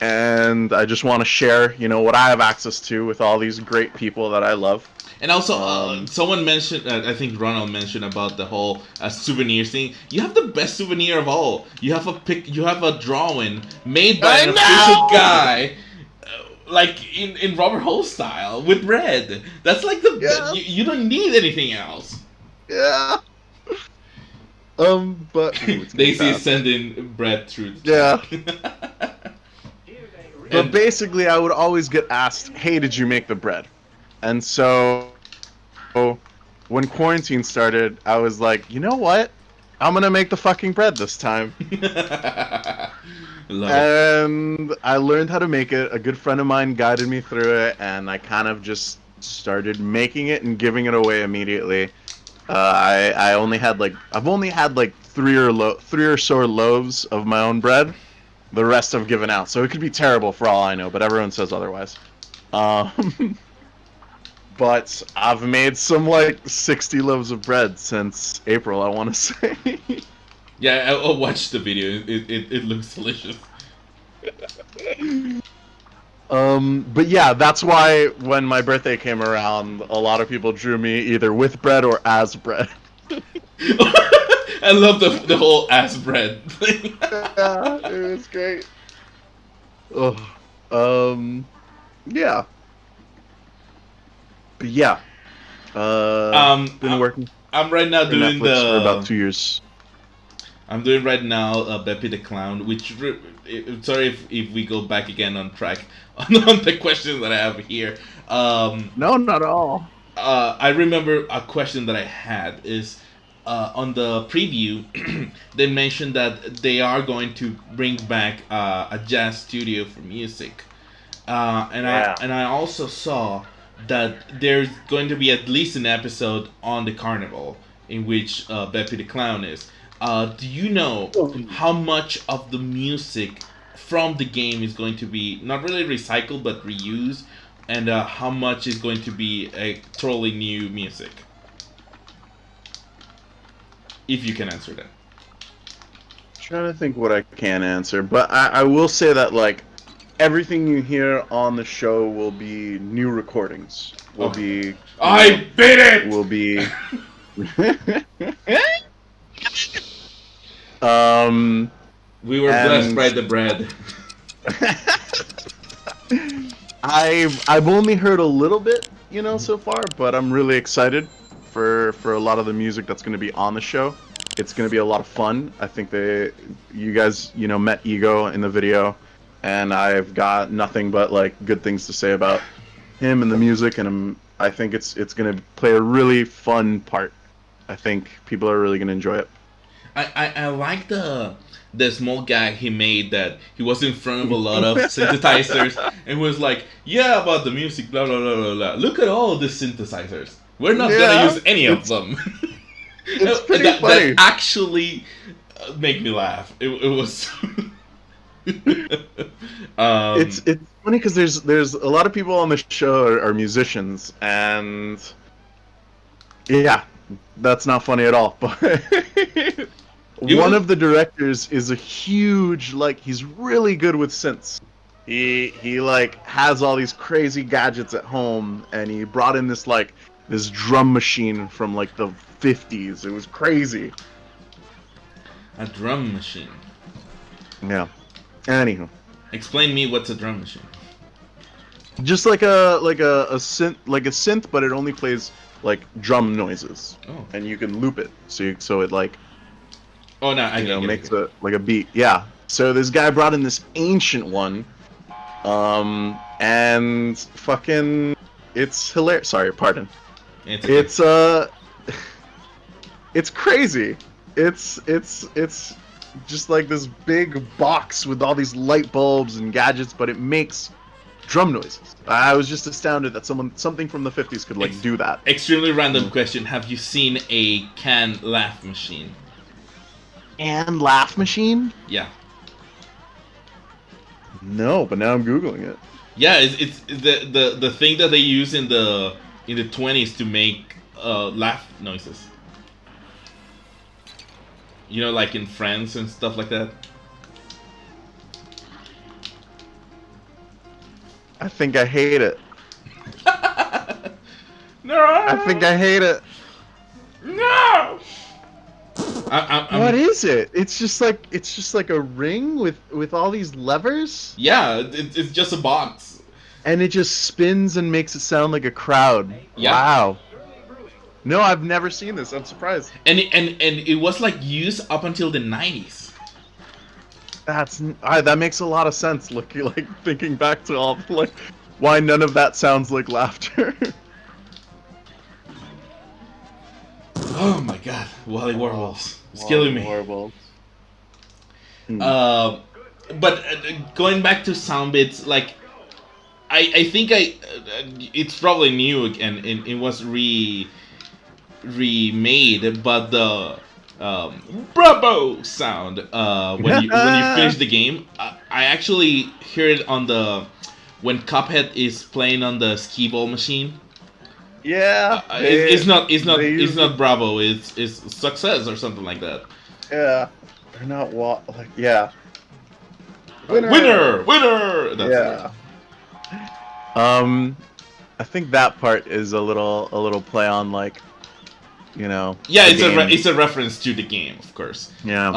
and I just want to share, what I have access to with all these great people that I love. And also, someone mentioned, I think Ronald mentioned about the whole souvenir thing. You have the best souvenir of all. You have a drawing made by an official guy, like in Robert Hole style with bread. That's like the you don't need anything else. Yeah. But Daisy is sending bread through the chat. But basically, I would always get asked, hey, did you make the bread? And so, when quarantine started, I was like, you know what? I'm gonna make the fucking bread this time. And I learned how to make it. A good friend of mine guided me through it, and I kind of just started making it and giving it away immediately. I've only had like three or so loaves of my own bread. The rest I've given out, so it could be terrible for all I know, but everyone says otherwise. But I've made like 60 loaves of bread since April, I want to say. Yeah, I'll watch the video. It looks delicious. But yeah, that's why when my birthday came around, a lot of people drew me either with bread or as bread. I love the whole ass bread thing. Yeah, it was great. Yeah. But yeah. Been working. I'm right now doing Netflix for about 2 years. I'm doing right now Beppy the Clown, which sorry if we go back again on track on the questions that I have here. No, not at all. I remember a question that I had is on the preview they mentioned that they are going to bring back a jazz studio for music, and I also saw that there's going to be at least an episode on the carnival in which Beppy the Clown is. Do you know how much of the music from the game is going to be not really recycled but reused, and how much is going to be a totally new music? If you can answer that. Trying to think what I can answer, but I will say that like everything you hear on the show will be new recordings. I bit it. Will be. We were blessed by the bread. I've only heard a little bit, so far, but I'm really excited for a lot of the music that's going to be on the show. It's going to be a lot of fun. I think you guys, met Ego in the video, and I've got nothing but like good things to say about him and the music, and I think it's going to play a really fun part. I think people are really going to enjoy it. I like the small guy he made that he was in front of a lot of synthesizers and was like, yeah, about the music, blah blah blah blah blah. Look at all these synthesizers. We're not gonna use any of them. It's pretty that funny. actually made me laugh. It was. It's funny because there's a lot of people on the show are musicians, and yeah, that's not funny at all. But one of the directors is a huge, like, he's really good with synths. He like has all these crazy gadgets at home, and he brought in this drum machine from like the 50s. It was crazy. A drum machine. Yeah. Anywho, Explain me what's a drum machine. just like a synth, but it only plays like drum noises, Oh. and you can loop it, so it like Oh no, I get it. makes a like a beat. Yeah. So this guy brought in this ancient one, and fucking, it's hilarious. Sorry, pardon. It's It's crazy. It's just like this big box with all these light bulbs and gadgets, but it makes drum noises. I was just astounded that something from the 50s could like do that. extremely random question. Have you seen a can laugh machine? And laugh machine? Yeah. No, but now I'm googling it. Yeah, it's the thing that they use in the 20s to make laugh noises. You know, like in Friends and stuff like that. I think I hate it. No. I think I hate it. No. What is it? It's just like a ring with all these levers, Yeah, it's just a box. and it just spins and makes it sound like a crowd. Yeah. Wow. No, I've never seen this. I'm surprised. And it was like used up until the 90s. That makes a lot of sense. Like thinking back to all like why none of that sounds like laughter. Oh my god, Wally Warbles. It's killing me. Horrible. But going back to sound bits, like I think it's probably new and it was remade, but the Bravo sound when you finish the game, I actually hear it on the when Cuphead is playing on the skee ball machine. Yeah. It's not it. Bravo. It's Success or something like that. Yeah. They're not like yeah. Winner. That's Yeah. I think that part is a little play on like, you know. Yeah, the game. it's a reference to the game, of course. Yeah.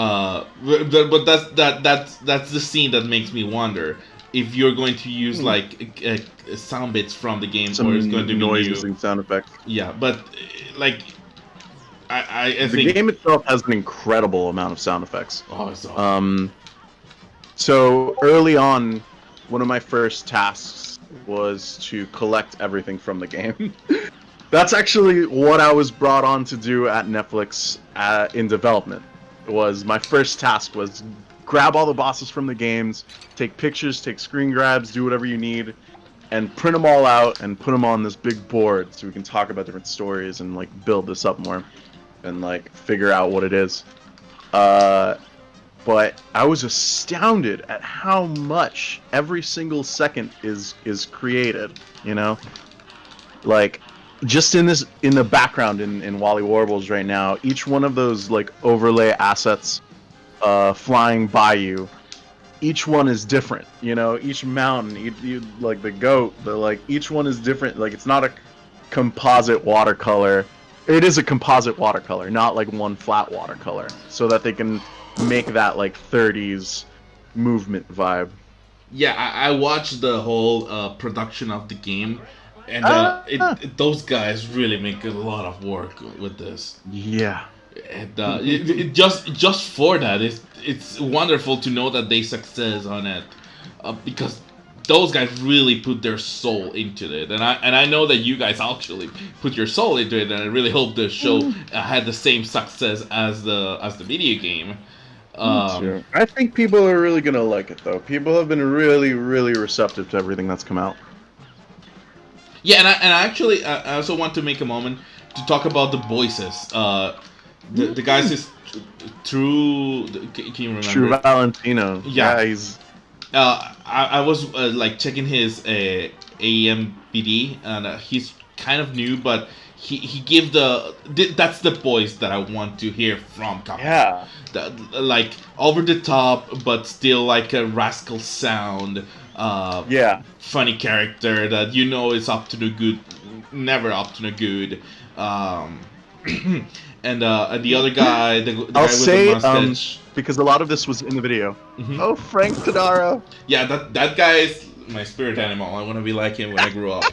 But that's the scene that makes me wonder if you're going to use like sound bits from the game, Some or it's going to be noises new. and sound effects. Yeah, but like I The think game itself has an incredible amount of sound effects. oh, it's awesome. So early on, one of my first tasks was to collect everything from the game. That's actually what I was brought on to do at Netflix in development. My first task was grab all the bosses from the games, take pictures, take screen grabs, do whatever you need, and print them all out and put them on this big board so we can talk about different stories and like build this up more and like figure out what it is. But I was astounded at how much every single second is created, you know? Like, just in the background in Wally Warbles right now, each one of those like overlay assets flying by you, each one is different, you know? Each mountain, you like the goat, each one is different. Like, it's not a composite watercolor. It is a composite watercolor, not like one flat watercolor, so that they can make that like 30s movement vibe. Yeah, I watched the whole production of the game, and those guys really make a lot of work with this. Yeah. And just for that, it's wonderful to know that they success on it, because those guys really put their soul into it, and I know that you guys actually put your soul into it, and I really hope the show had the same success as the video game. Sure. I think people are really gonna like it though. People have been really, really receptive to everything that's come out. Yeah, and I actually I also want to make a moment to talk about the voices. The guys is True. Can you remember? True Valentino. Yeah. He's. I was like checking his AEMBD, and he's kind of new, but he gave that's the voice that I want to hear from Cuphead. Yeah. Like over the top, but still like a rascal sound. Yeah. Funny character that you know is up to no good, never up to no good. And the other guy, the guy with the mustache. Because a lot of this was in the video. Mhm. Oh, Frank Tadaro. Yeah, that guy is my spirit animal. I want to be like him when I grow up.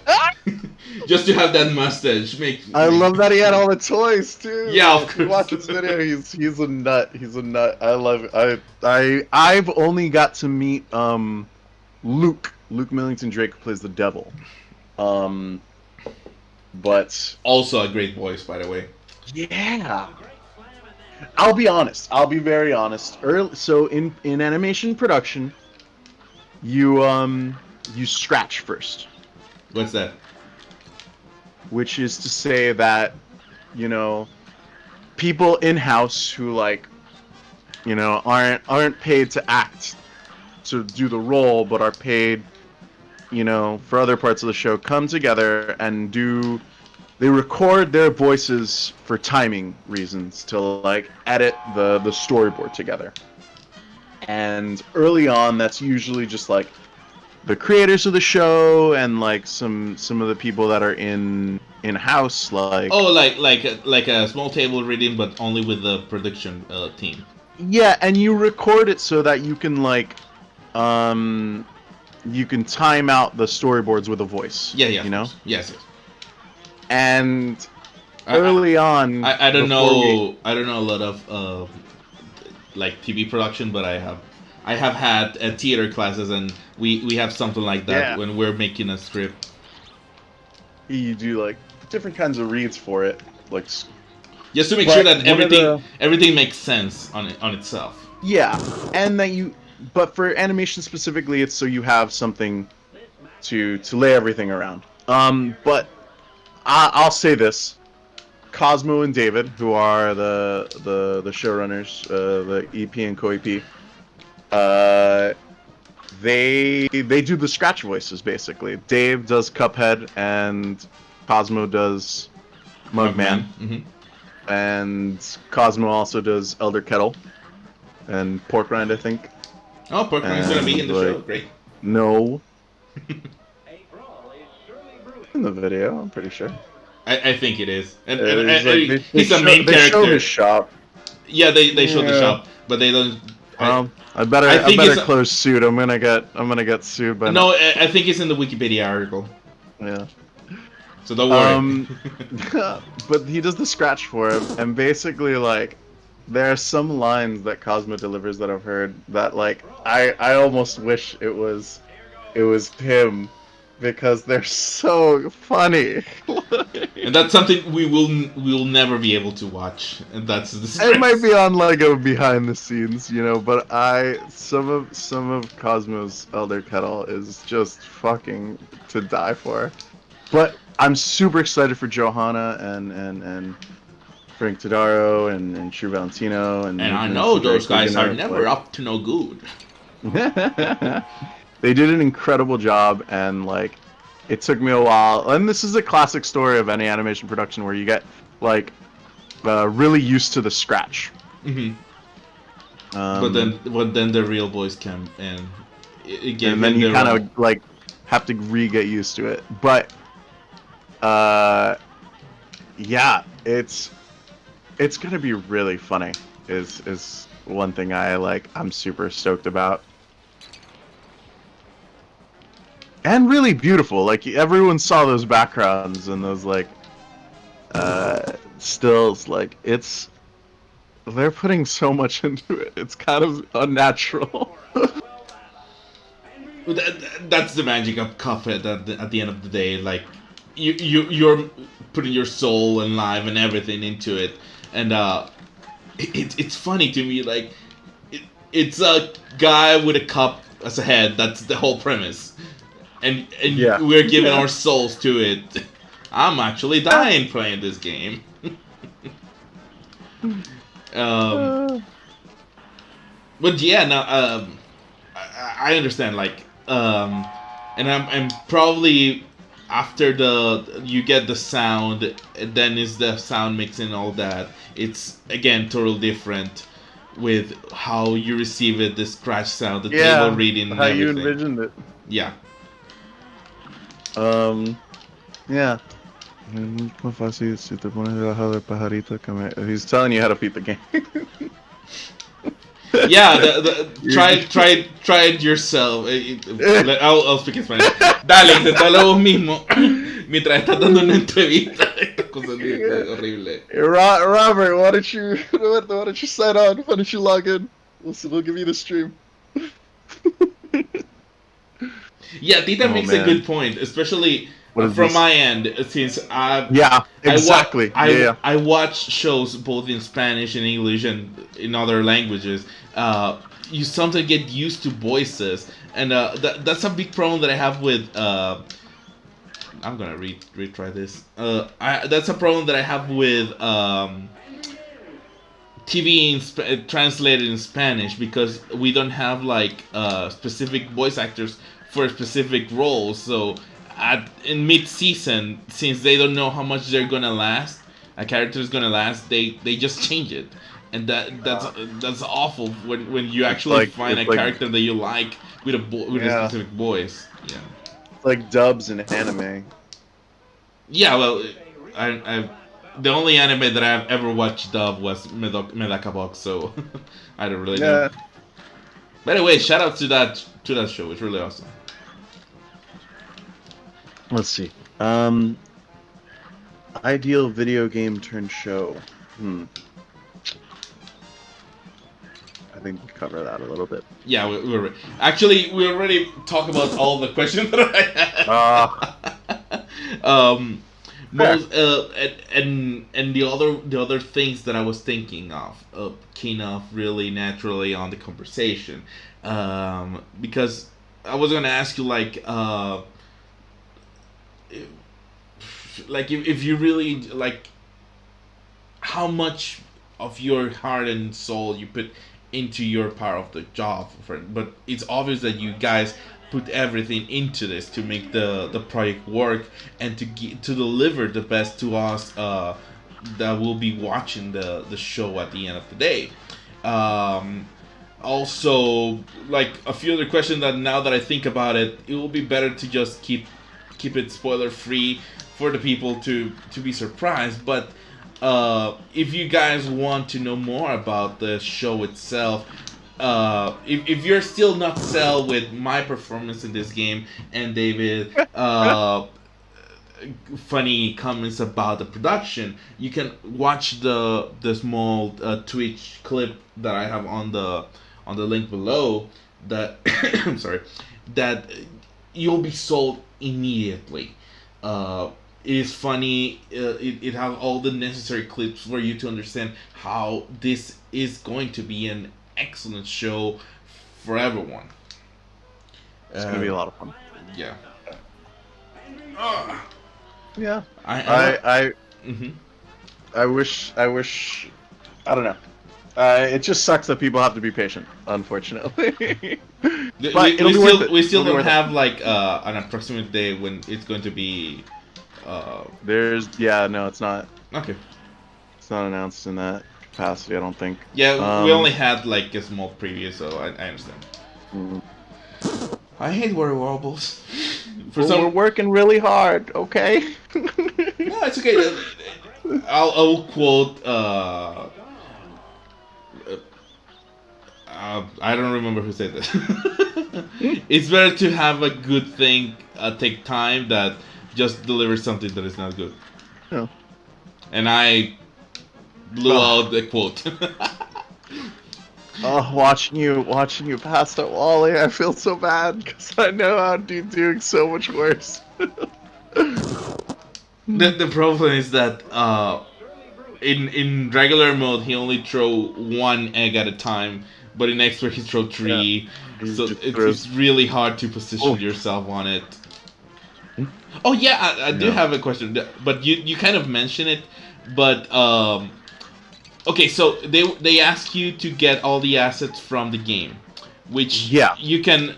Just to have that mustache. I love that he had all the toys too. Yeah, of If you course. watch this video, he's a nut. He's a nut. I love it. I've only got to meet Luke Millington Drake, who plays the devil. But Also a great voice, by the way. yeah. I'll be honest. I'll be very honest. So in animation production, you scratch first, What's that? which is to say that, you know, people in house who like, you know, aren't paid to act, to do the role, but are paid, you know, for other parts of the show, come together and they record their voices for timing reasons to like edit the storyboard together. And early on, that's usually just like the creators of the show and like some of the people that are in house, like like a small table reading, but only with the production team. yeah, and you record it so that you can like you can time out the storyboards with a voice. Yeah, you know. Yes. And early on, I don't know. I don't know a lot of like TV production, but I have had theater classes, and we have something like that when we're making a script. You do like different kinds of reads for it, like just to make sure that everything makes sense on itself. Yeah, and that but for animation specifically, it's so you have something to lay everything around. But I'll say this: Cosmo and David, who are the showrunners, the EP and co-EP, they do the scratch voices basically. Dave does Cuphead, and Cosmo does Mugman. Mm-hmm. And Cosmo also does Elder Kettle and Pork Rind, I think. Oh, Pork Rind's gonna be in the show. Great. No. In the video, I'm pretty sure. I think it is. And he's the main character. They show his shop. Yeah, they show the shop, but they don't. I better close suit. I'm gonna get sued by. No, I think it's in the Wikipedia article. Yeah. So don't worry. But he does the scratch for him, and basically like, there are some lines that Cosmo delivers that I've heard that like I almost wish it was him, because they're so funny. And that's something we will never be able to watch. And that's the It might be on like a behind the scenes, you know, but some of Cosmo's Elder Kettle is just fucking to die for. But I'm super excited for Johanna and Frank Tadaro and True Valentino and I know those guys are never up to no good. They did an incredible job, and like it took me a while. And this is a classic story of any animation production where you get like really used to the scratch. Mm-hmm. But then the real voice came, and it gave and then you kind of like have to get used to it. But yeah, it's gonna be really funny. Is one thing I'm super stoked about. And really beautiful. Like everyone saw those backgrounds and those like stills. Like they're putting so much into it. It's kind of unnatural. That's the magic of Cuphead. At the end of the day, like you're putting your soul and life and everything into it, and it's funny to me. Like it's a guy with a cup as a head. That's the whole premise, and we're giving our souls to it. I'm actually dying playing this game. But yeah, no, I understand. Like, and I'm probably after you get the sound, and then is the sound mix and all that. It's again totally different with how you receive it, the scratch sound, the table reading, and how everything. you envisioned it. Yeah. Yeah. Más fácil si te pones debajo del pajarito que me... He's telling you how to beat the game. Yeah, try it yourself. I'll speak in Spanish. Dale, intentalo vos mismo. Mientras estás dando una entrevista. Esta cosa horrible. Robert, why don't you sign on? Why don't you log in? We'll give you the stream. Yeah, Tita makes a good point, especially from my end, since I watch shows both in Spanish and English and in other languages. You sometimes get used to voices, and that's a big problem that I have with. I'm gonna retry this. That's a problem that I have with TV translated in Spanish, because we don't have like specific voice actors for specific roles. So in mid-season, since they don't know how much they're gonna last, a character is gonna last, they just change it, and that's awful when you actually find a character that you like with a specific voice. Yeah, it's like dubs in anime. Yeah, well, I the only anime that I've ever watched dub was Medaka Box, so I don't really know. By the way, shout out to that show. It's really awesome. Let's see. Ideal video game turned show. I think we cover that a little bit. Yeah, we already talked about all the questions that I had. And the other things that I was thinking of came off really naturally on the conversation, because I was gonna ask you if you really like how much of your heart and soul you put into your part of the job, but it's obvious that you guys put everything into this to make the project work and to deliver the best to us that will be watching the show at the end of the day. Also, like a few other questions that now that I think about it, it will be better to just keep it spoiler free for the people to be surprised. But if you guys want to know more about the show itself, if you're still not sold with my performance in this game and David funny comments about the production, you can watch the small Twitch clip that I have on the link below. That I'm sorry, that you'll be sold immediately. It is funny. It has all the necessary clips for you to understand how this is going to be an excellent show for everyone. It's gonna be a lot of fun. Yeah. Yeah. I wish. I don't know. It just sucks that people have to be patient, unfortunately. we still don't have like an approximate day when it's going to be. No, it's not. Okay. It's not announced in that capacity, I don't think. Yeah, we only had like a small preview, so I understand. I hate Worry Warbles. We're working really hard, okay? No, it's okay. I'll quote. I don't remember who said this. It's better to have a good thing take time that just deliver something that is not good. Yeah. And I blew out the quote. Oh, watching you pass that Wally, I feel so bad because I know I'd be doing so much worse. The problem is that in regular mode he only throw one egg at a time, but in expert he throw Yeah, three, he so just it's throws. really hard to position Oh, yourself on it. Oh yeah, I do yeah. have a question, but you kind of mentioned it, but okay, so they ask you to get all the assets from the game, which Yeah. you can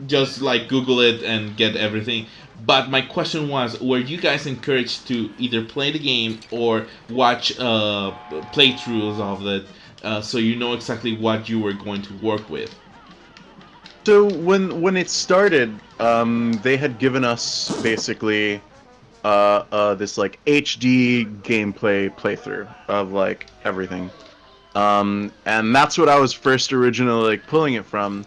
just like Google it and get everything. But my question was, were you guys encouraged to either play the game or watch playthroughs of it, so you know exactly what you were going to work with? So when it started, they had given us basically this like HD gameplay playthrough of like everything. And that's what I was first originally like pulling it from,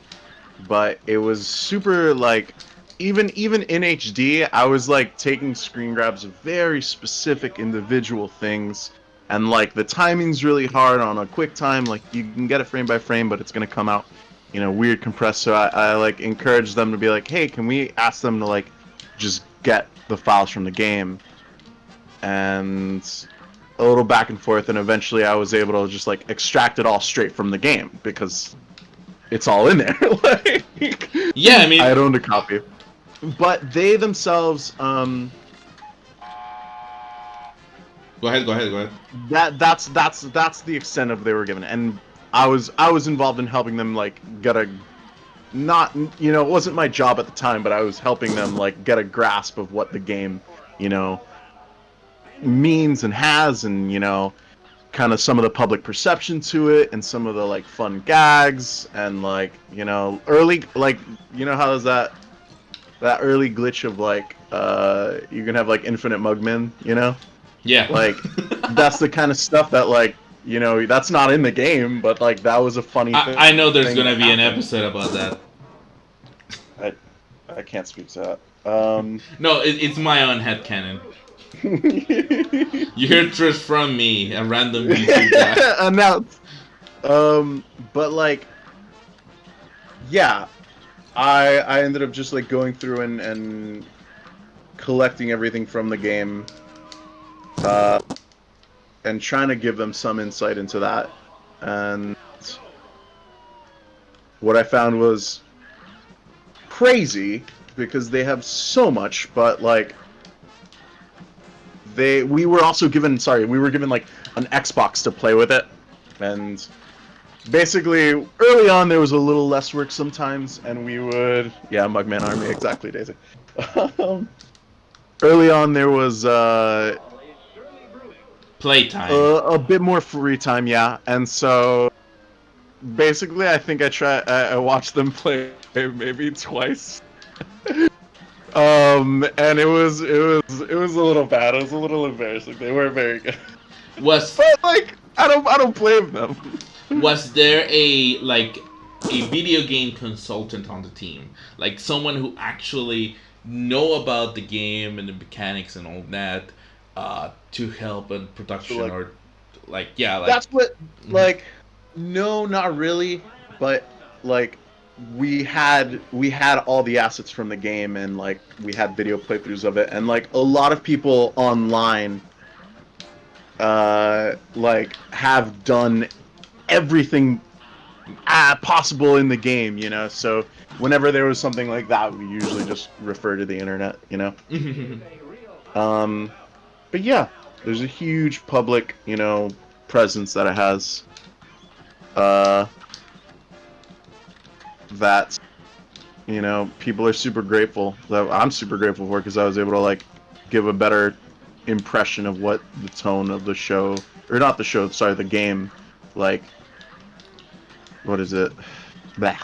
but it was super like even in HD, I was like taking screen grabs of very specific individual things, and like the timing's really hard on a quick time. Like you can get it frame by frame, but it's gonna come out, weird compressed. So I like encouraged them to be like, hey, can we ask them to like just get the files from the game, and a little back and forth, and eventually I was able to just like extract it all straight from the game because it's all in there. Like, Yeah, I I mean, had owned a copy, but they themselves, go ahead, go ahead, go ahead. that's the extent of they were given, and I was involved in helping them like get a not it wasn't my job at the time, but I was helping them like get a grasp of what the game, you know, means and has, and kind of some of the public perception to it, and some of the like fun gags, and like early, like how does that early glitch of like you can have like infinite mugmen, Yeah. like that's the kind of stuff that like that's not in the game, but like that was a funny I know there's thing gonna that be an happened. episode about that. I I can't speak to that. No, it's my own headcanon. You hear truth from me, a random YouTube guy. Announced. But like, yeah, I ended up just like going through and collecting everything from the game, uh, and trying to give them some insight into that. And what I found was crazy because they have so much, but like we were also given we were given like an Xbox to play with it, and basically early on there was a little less work sometimes, and we would Mugman Army, exactly, Daisy. Early on there was Playtime. a bit more free time, yeah, and so basically I think I watched them play maybe twice. And it was a little bad. It was a little embarrassing. They weren't very good. Was But like I don't blame them. was there a video game consultant on the team, like someone who actually know about the game and the mechanics and all that, to help in production, So, like, or like that's what, mhm. like, no, not really, but like we had all the assets from the game, and like we had video playthroughs of it, and like a lot of people online like have done everything possible in the game, so whenever there was something like that, we usually just refer to the internet. um but yeah, there's a huge public presence that it has, uh that people are super grateful, that I'm super grateful for, because I was able to like give a better impression of what the tone of the show, or not the show, sorry, the game, like, what is it? Bah.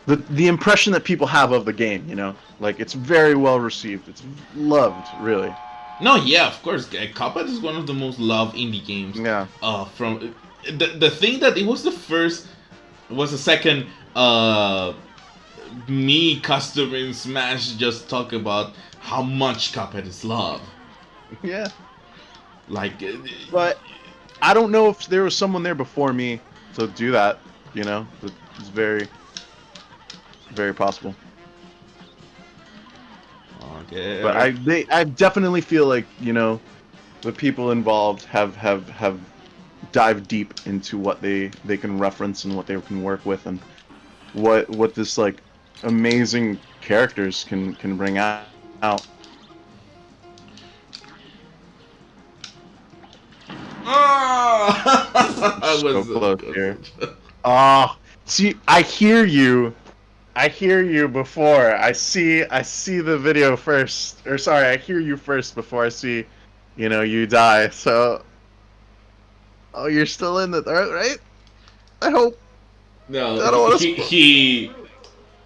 The impression that people have of the game, like it's very well received. It's loved, really. No, yeah, of course. Cuphead is one of the most loved indie games. Yeah. From the thing that it was the first, was the second. Me custom in Smash just talk about how much Cuphead is loved. Yeah. Like, But I don't know if there was someone there before me to do that. You know, it's very, very possible. Okay. But I definitely feel like, you know, the people involved have dived deep into what they can reference and what they can work with, and what this like amazing characters can bring out. Oh! I So was close here. Ah, see, I hear you. I hear you before I see the video first. Or sorry, I hear you first before I see, you know, you die. So, oh, you're still in the dark, right? I hope. No, I don't want to.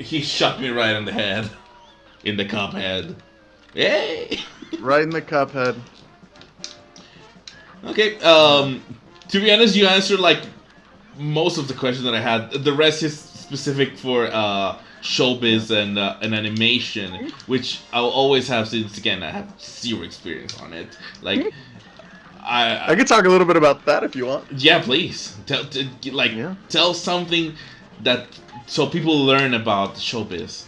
he shot me right in the head, in the cop head. Yay! Right in the Cuphead. Okay. To be honest, you answered like most of the questions that I had. The rest is specific for showbiz and animation, which I'll always have since again I have zero experience on it. Like I could talk a little bit about that if you want. yeah, please Yeah. tell something that so people learn about showbiz,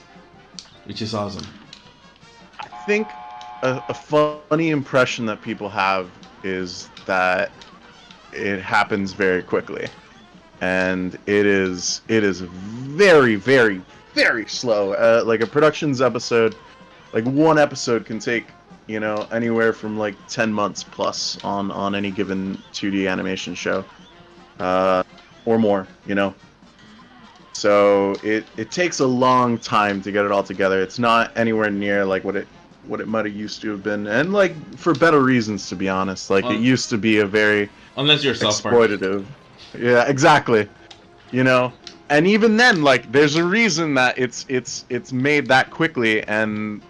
which is awesome. I think a funny impression that people have is that it happens very quickly, and it is very, very, very slow. Like a productions episode, like one episode can take, you know, anywhere from like 10 months plus on any given 2D animation show, or more, you know. So it takes a long time to get it all together. It's not anywhere near like what it might have used to have been, and like for better reasons, to be honest. Like it used to be a very Unless you're South Park. exploitative. Yeah, exactly. You know, and even then, like there's a reason that it's made that quickly, and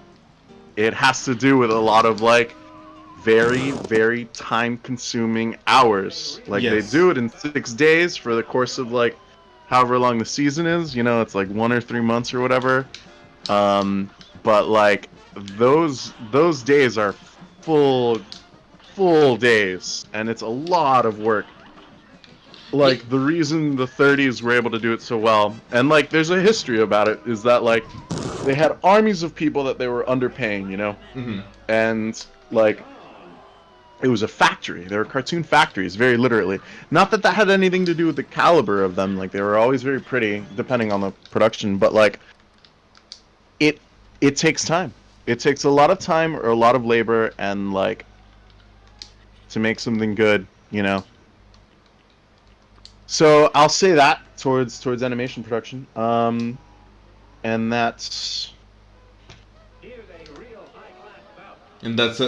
it has to do with a lot of like very, very time consuming hours. Like Yes. they do it in 6 days for the course of like however long the season is, you know, it's like 1 or 3 months or whatever. But like those days are full days, and it's a lot of work. Like the reason the 30s were able to do it so well, and like there's a history about it, is that like they had armies of people that they were underpaying, you know, and like it was a factory. They were cartoon factories, very literally. Not that that had anything to do with the caliber of them. Like they were always very pretty, depending on the production. But like, it takes time. It takes a lot of time or a lot of labor, and like to make something good, you know. So I'll say that towards animation production. And that's. And that's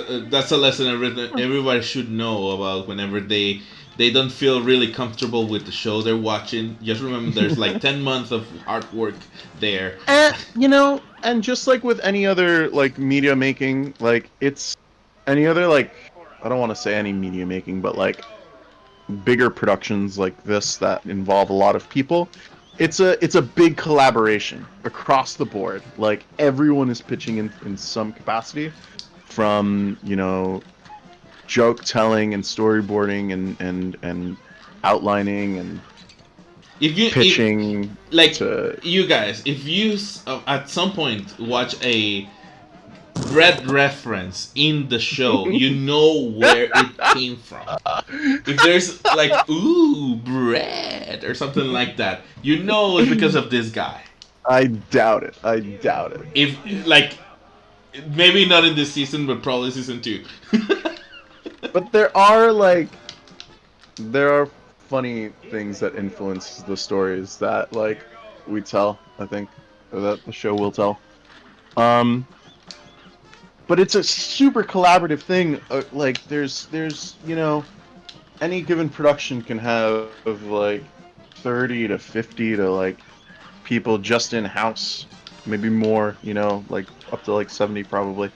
a lesson everybody should know about whenever they don't feel really comfortable with the show they're watching. Just remember, there's like 10 months of hard work there. You know, and just like with any other like media making, like it's any other like I don't want to say any media making, but like bigger productions like this that involve a lot of people. It's a big collaboration across the board. Like everyone is pitching in some capacity. From, you know, joke telling and storyboarding and outlining and pitching. You guys, if you at some point watch a bread reference in the show, you know where it came from. If there's like ooh bread or something like that, you know it's because of this guy. I doubt it. If like. Maybe not in this season, but probably season 2. But there are funny things that influence the stories that like we tell, I think, or that the show will tell. But it's a super collaborative thing. Like there's you know, any given production can have like 30 to 50 to like people just in house. Maybe more, you know, like up to like 70 probably.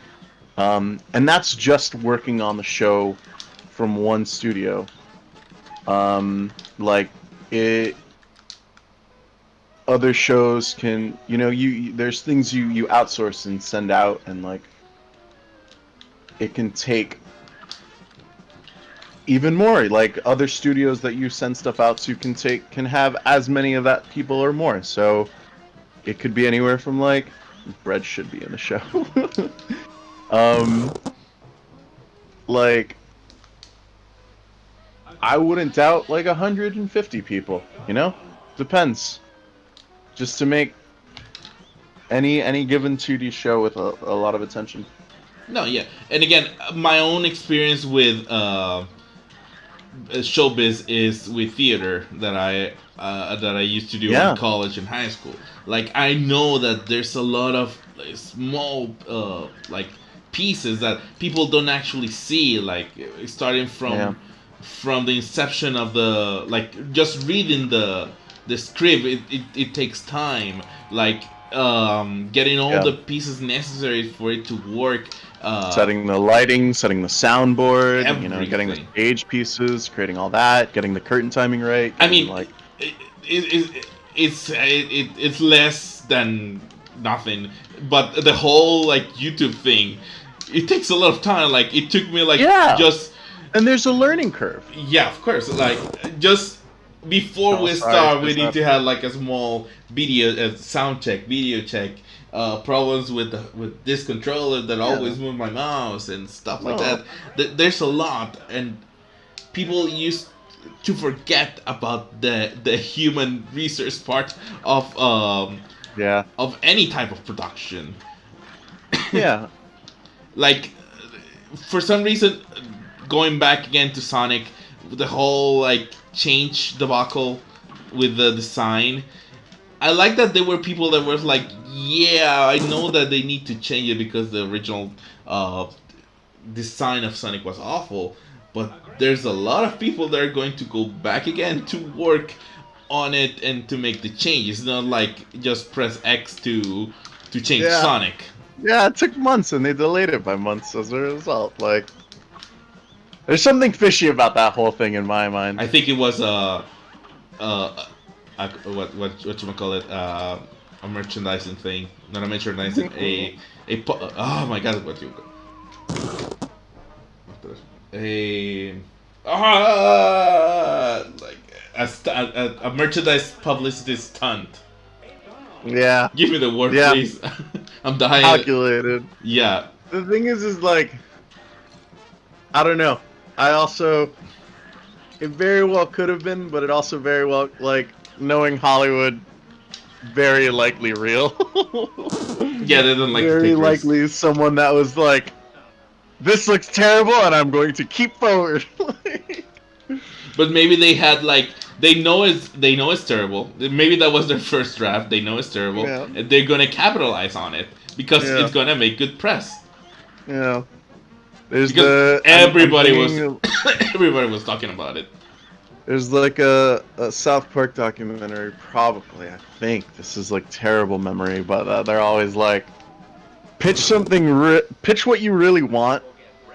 And that's just working on the show from one studio. Like it other shows can, you know, there's things you outsource and send out, and like it can take even more, like other studios that you send stuff out to can have as many of that people or more. So it could be anywhere from like Bread should be in the show. um, like I wouldn't doubt like 150 people. You know, depends. Just to make any given 2D show with a lot of attention. No, yeah, and again, my own experience with showbiz is with theater that I used to do in college and high school. Like I know that there's a lot of like, small like pieces that people don't actually see. Like starting from the inception of the like just reading the script. It takes time. Like getting all the pieces necessary for it to work. Setting the lighting, setting the soundboard, everything. You know, getting the stage pieces, creating all that, getting the curtain timing right. I mean, like it's less than nothing, but the whole like YouTube thing, it takes a lot of time. Like it took me like just. And there's a learning curve. Yeah, of course. Like just before we start, we need to have like a small video sound check, video check. Problems with this controller that always move my mouse and stuff like that. There's a lot, and people used to forget about the human resource part of any type of production. Yeah. Like for some reason, going back again to Sonic, the whole like change debacle with the design. I like that there were people that were like, yeah, I know that they need to change it because the original design of Sonic was awful, but there's a lot of people that are going to go back again to work on it and to make the change. It's not like just press X to change Sonic. Yeah, it took months and they delayed it by months as a result. Like, there's something fishy about that whole thing in my mind. I think it was what you call it, a merchandising thing, not a merchandising, oh my god, what you like a merchandise publicity stunt. Yeah. Give me the word, please. I'm dying. Calculated. Yeah. The thing is like, I don't know. It very well could have been, but it also very well, like, knowing Hollywood, very likely real. Yeah, they don't like very likely someone that was like, this looks terrible and I'm going to keep forward. But maybe they had like, they know it's terrible. Maybe that was their first draft. They know it's terrible, and they're gonna capitalize on it because it's gonna make good press. Yeah. Because everybody was talking about it. There's like a South Park documentary, probably. I think this is like terrible memory, but they're always like, pitch what you really want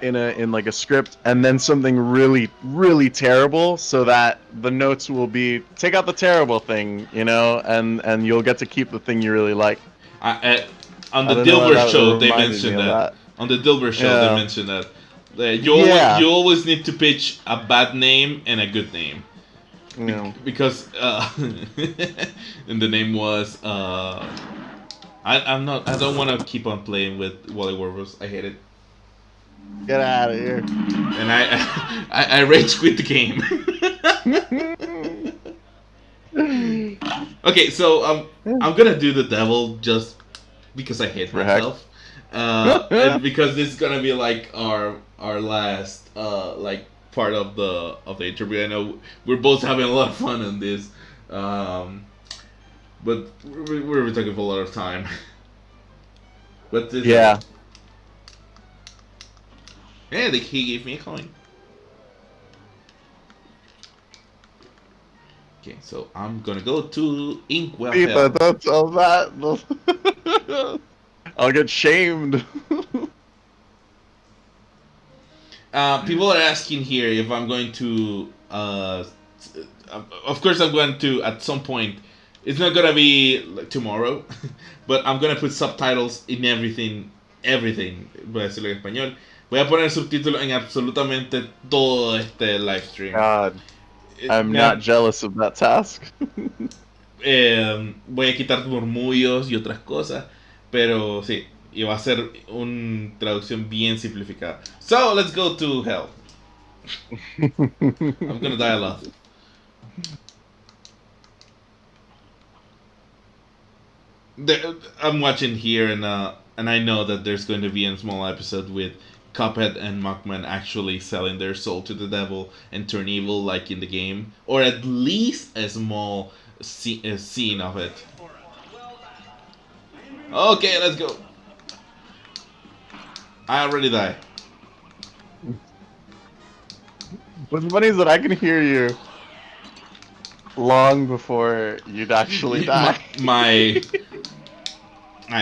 in like a script, and then something really really terrible, so that the notes will be take out the terrible thing, you know, and you'll get to keep the thing you really like. On the Dilbert show, they mentioned that. On the Dilbert show, they mentioned that. You always need to pitch a bad name and a good name. Because and the name was I don't want to keep on playing with Wally Warbles. I hate it. Get out of here. And I rage quit the game. Okay, so I'm gonna do the devil just because I hate myself. And because this is gonna be like our last like part of the interview. I know we're both having a lot of fun on this, but we're taking for a lot of time. But this, he gave me a coin. Okay, so I'm gonna go to Inkwell. Don't tell that. I'll get shamed. People are asking here if I'm going to. Of course, I'm going to at some point. It's not gonna be like tomorrow, but I'm gonna put subtitles in everything. Voy a decirlo en español. Voy a poner subtítulos en absolutamente todo este live stream. God, I'm not jealous of that task. Voy a quitar murmullos y otras cosas, pero sí, y va a ser una traducción bien simplificada. So, let's go to hell. I'm gonna die a lot. I'm watching here, and I know that there's going to be a small episode with Cuphead and Mockman actually selling their soul to the devil and turn evil like in the game, or at least a small scene of it. Okay, let's go. I already died. What's funny is that I can hear you long before you'd actually die. I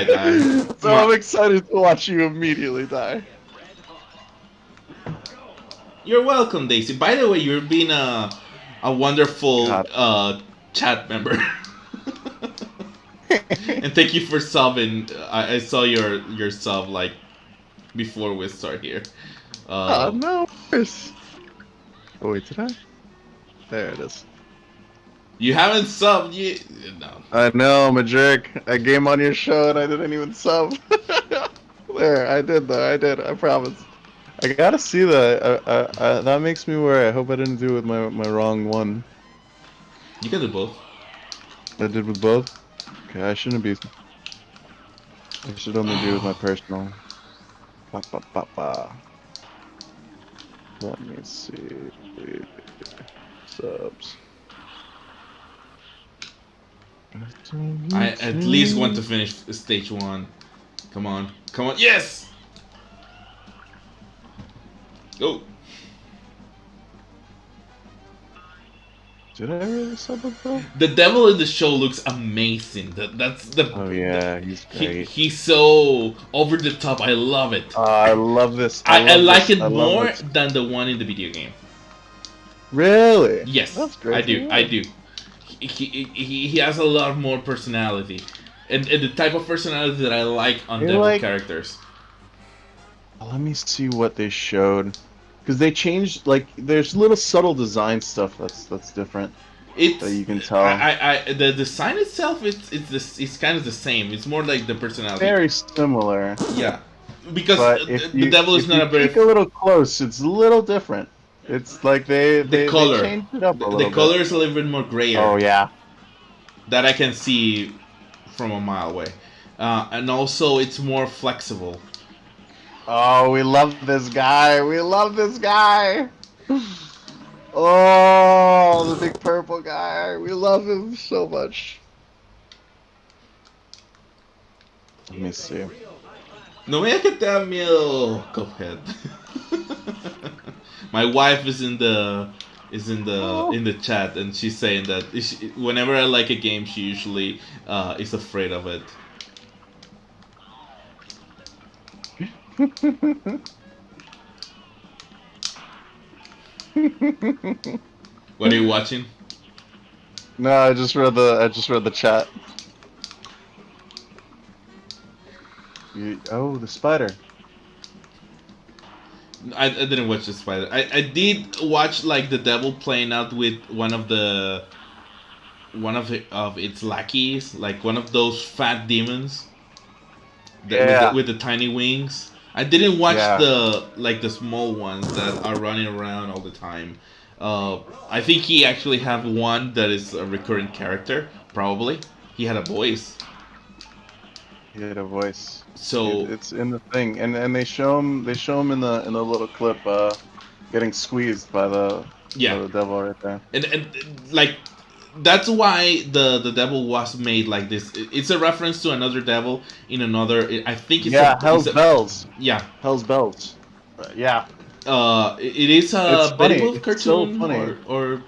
died. So I'm excited to watch you immediately die. You're welcome, Daisy. By the way, you're being a wonderful chat member. And thank you for subbing. I saw your sub like before we start here. No. Oh wait, did I? There it is. You haven't subbed yet. No. I know, I'm a jerk. I game on your show and I didn't even sub. There, I did though. I did. I promise. I gotta see that. That makes me worry. I hope I didn't do it with my wrong one. You can do both. I did with both. Okay, I shouldn't be. I should only do with my personal. Ba, ba, ba, ba. Let me see. Subs. I at least want to finish stage 1. Come on. Come on. Yes! Go. Did I really sub it though? The devil in the show looks amazing. That's the. Oh yeah, he's great. He's so over the top. I love it. I love this. I like it more than the one in the video game. Really? Yes, that's great. I do. I do. He has a lot more personality, and the type of personality that I like on devil characters. Let me see what they showed. Because they changed, like, there's little subtle design stuff that's different. That you can tell. The design itself it's kind of the same. It's more like the personality. Very similar. Yeah, because the devil is not a very. If you look a little close, it's a little different. It's like they color. changed it up a little bit. The color bit. is a little bit more grayer. Oh yeah. That I can see from a mile away, and also it's more flexible. Oh, we love this guy. We love this guy. Oh, the big purple guy. We love him so much. Let me see. No me digas que te da miedo, Cuphead. My wife is in the chat and she's saying that whenever I like a game, she usually is afraid of it. What are you watching? No, I just read the chat. Oh, the spider. I didn't watch the spider. I did watch like the devil playing out with one of its lackeys, like one of those fat demons. With the tiny wings. I didn't watch the small ones that are running around all the time. I think he actually have one that is a recurring character. Probably he had a voice. He had a voice. So it's in the thing, and they show him in the little clip getting squeezed by the devil right there. And like that's why the devil was made like this. It's a reference to another devil in another. I think it's Hell's Bells. Yeah, Hell's Bells. Yeah. It is a Betty Boop cartoon, so funny. or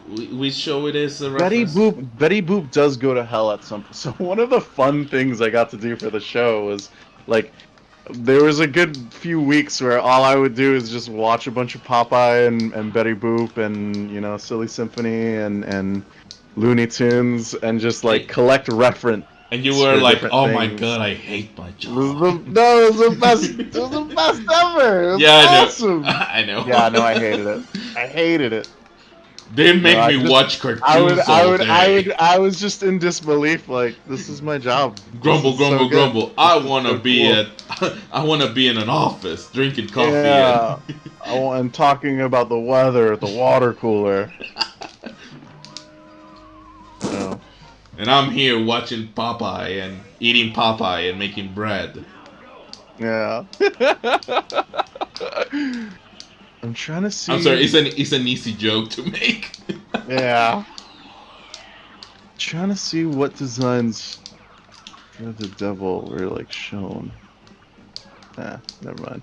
we show it as a reference. Betty Boop does go to hell at some point. So one of the fun things I got to do for the show was like. There was a good few weeks where all I would do is just watch a bunch of Popeye and Betty Boop and Silly Symphony and Looney Tunes and just like collect And you were for like, different "Oh my things. god, I hate my It was job." no, it was the best. It was the best ever. It was Yeah, I know. awesome. I know. Yeah, no, I hated it. I hated it. They No, make I me just, watch cartoons all day. I was just in disbelief. Like, this is my job. This Grumble, is so grumble, good. grumble. I This is wanna so be cool. at. I wanna be in an office drinking coffee Yeah, and. I'm talking about the weather at the water cooler. No. And I'm here watching Popeye and eating Popeye and making bread. Yeah. I'm trying to I'm sorry, see. it's an easy joke to make. Yeah. Trying to see what designs for the devil were like shown. Never mind.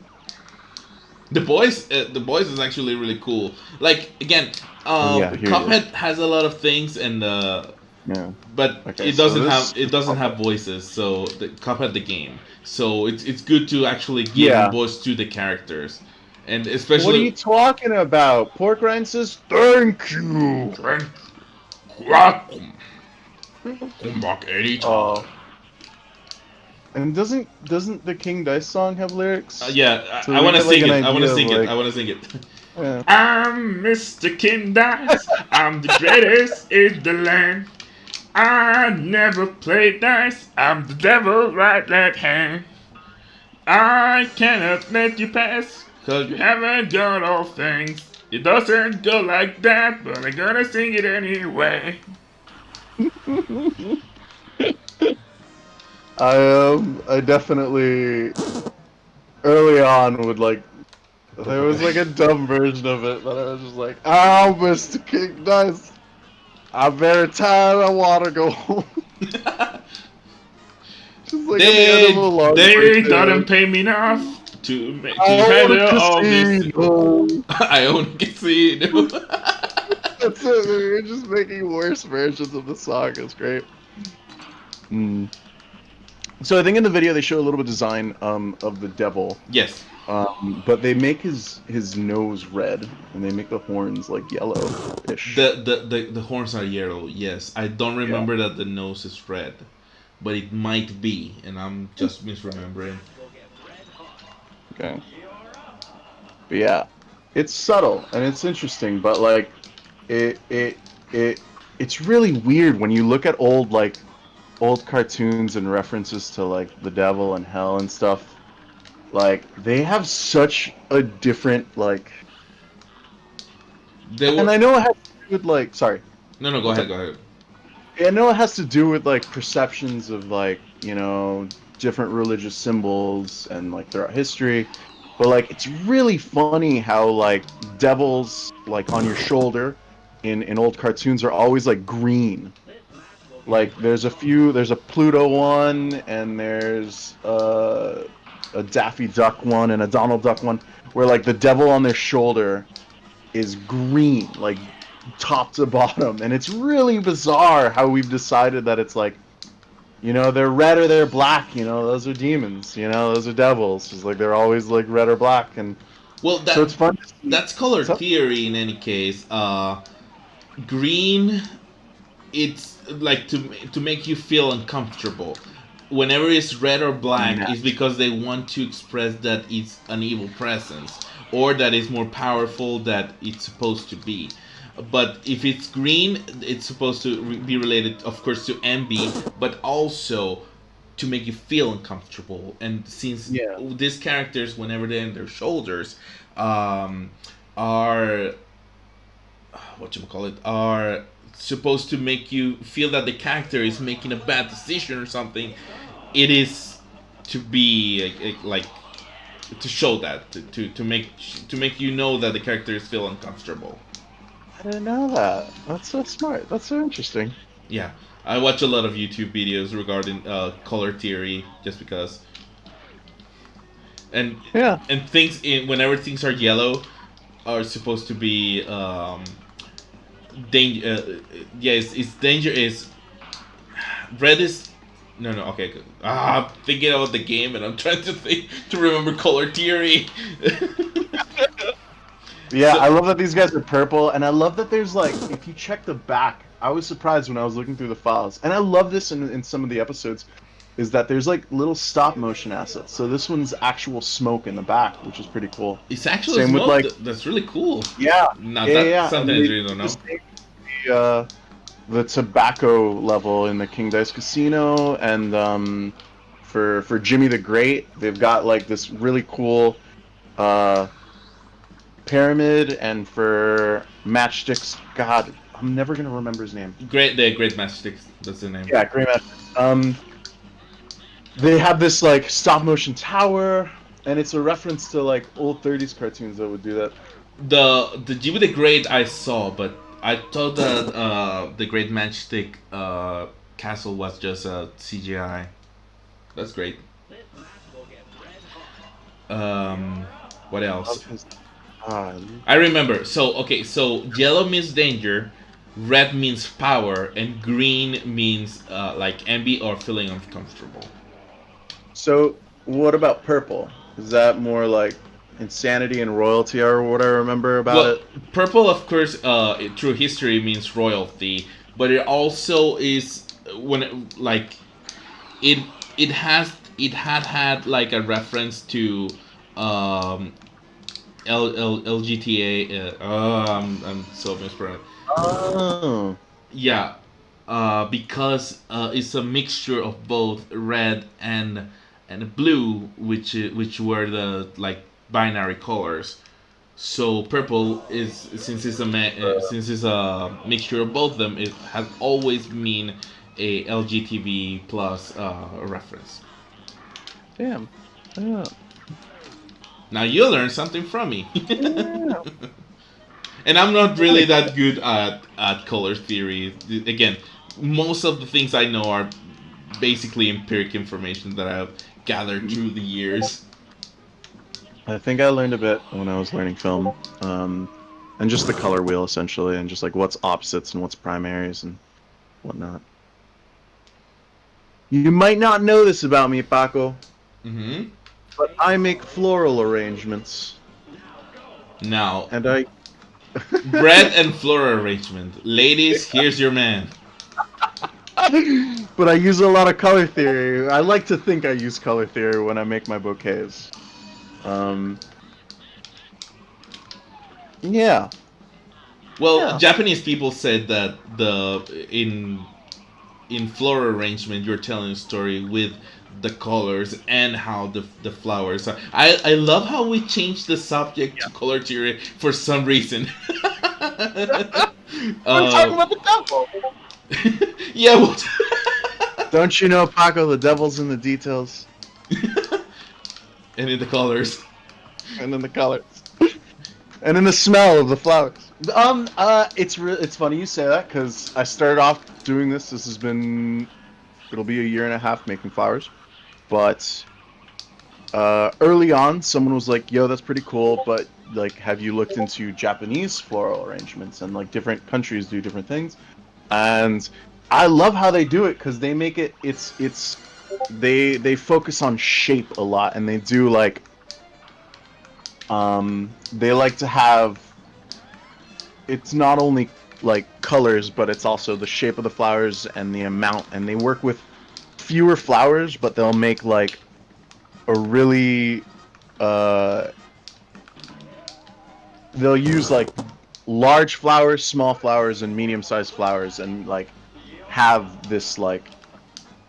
The boys is actually really cool. Like again, Oh yeah, here it is. Cuphead has a lot of things, and Yeah. but Okay, it so doesn't this have voices. So the Cuphead the game. So it's good to actually give Yeah. voice to the characters, and What are especially. you talking about? Pork Rind says thank you. Welcome. Come back anytime. Oh. And doesn't the King Dice song have lyrics? Yeah, So I we want to get, like, sing an it. I want to idea of, sing it. like- I want to sing it. Yeah. I'm Mr. King Dice. I'm the greatest in the land. I never play dice. I'm the devil right left hand. I cannot let you pass, cause you haven't got all things. It doesn't go like that, but I'm gonna sing it anyway. I definitely early on would like there was like a dumb version of it, but I was just like, "Oh, Mr. King Dice, I'm very tired. I want to go home." Just like at the end of a long They weekend. didn't pay me enough to make to I own a handle all this. casino. I own a casino. That's it. You're just making worse versions of the song. It's great. So I think in the video they show a little bit of design of the devil. Yes. But they make his nose red and they make the horns like yellow-ish. The horns are yellow. Yes, I don't remember that the nose is red, but it might be, and I'm just misremembering. Okay. But yeah, it's subtle and it's interesting, but like it's really weird when you look at old cartoons and references to like the devil and hell and stuff. Like they have such a different like. And I know it has to do with like. Sorry. No, go ahead, go ahead. I know it has to do with like perceptions of like different religious symbols and like their history, but like it's really funny how like devils like on your shoulder in old cartoons are always like green. Like there's a Pluto one and there's a Daffy Duck one and a Donald Duck one where like the devil on their shoulder is green, like top to bottom, and it's really bizarre how we've decided that it's like, they're red or they're black, those are demons, those are devils. It's like they're always like red or black, and well, so it's fun. That's color theory in any case. Green, it's like to make you feel uncomfortable. Whenever it's red or black, it's because they want to express that it's an evil presence or that it's more powerful than it's supposed to be. But if it's green, it's supposed to be related, of course, to envy, but also to make you feel uncomfortable. And since these characters, whenever they're in their shoulders, are are supposed to make you feel that the character is making a bad decision or something, it is to be like to show that to make you know that the character is feel uncomfortable. I didn't know that. That's so smart. That's so interesting. Yeah, I watch a lot of YouTube videos regarding color theory just because. And things whenever things are yellow are supposed to be danger. It's danger is red is no okay. I'm thinking about the game and I'm trying to remember color theory. Yeah, So I love that these guys are purple, and I love that there's like, if you check the back, I was surprised when I was looking through the files, and I love this in some of the episodes, is that there's like little stop motion assets. So this one's actual smoke in the back, which is pretty cool. it's actual Same with smoke. like, That's really cool. yeah, Now yeah, that yeah, and sometimes they you don't do the know. same the tobacco level in the King Dice Casino, and for Jimmy the Great, they've got like this really cool uh pyramid, and for Matchsticks, God, I'm never gonna remember his name. The Great Matchsticks. That's the name. Yeah, Great Matchsticks. They have this like stop motion tower, and it's a reference to like old '30s cartoons that would do that. The Jimmy the Great I saw, but I thought that the Great Matchstick castle was just a CGI. That's great. Um, what else? Ah, I remember. So okay, so yellow means danger, red means power, and green means like envy or feeling uncomfortable. so what about purple? Is that more like insanity and royalty, or what I remember about Well, it? purple, of course, through history means royalty, but it also is when like it it had like a reference to um, LGTA. I'm so mispronounced. Oh, Yeah, because it's a mixture of both red and blue, which were the like binary colors. So purple is since it's a mixture of both of them, it has always been a LGTB plus reference. damn. Yeah. Now you learned something from me. Yeah. And I'm not really that good at color theory. Again, most of the things I know are basically empiric information that I've gathered through the years. I think I learned a bit when I was learning film, and just the color wheel essentially, and just like what's opposites and what's primaries and whatnot. You might not know this about me, Paco, Hmm. but I make floral arrangements, Now, and I. bread and floral arrangement. Ladies, here's your man. But I use a lot of color theory. I like to think I use color theory when I make my bouquets. Um, yeah, Well, yeah. Japanese people said that in floral arrangement you're telling a story with the colors and how the flowers are. I love how we changed the subject to color theory for some reason. I'm talking uh, about the devil. yeah, well, Don't you know, Paco? The devil's in the details, and in the colors. and in the colors, and in the smell of the flowers. It's funny you say that because I started off doing this. This has been, it'll be a year and a half making flowers, but early on, someone was like, "Yo, that's pretty cool, but like, have you looked into Japanese floral arrangements and like different countries do different things?" And I love how they do it because they make it. It's they focus on shape a lot, and they do like they like to have. It's not only like colors, but it's also the shape of the flowers and the amount, and they work with fewer flowers, but they'll make like a really they'll use like large flowers, small flowers, and medium-sized flowers, and like have this like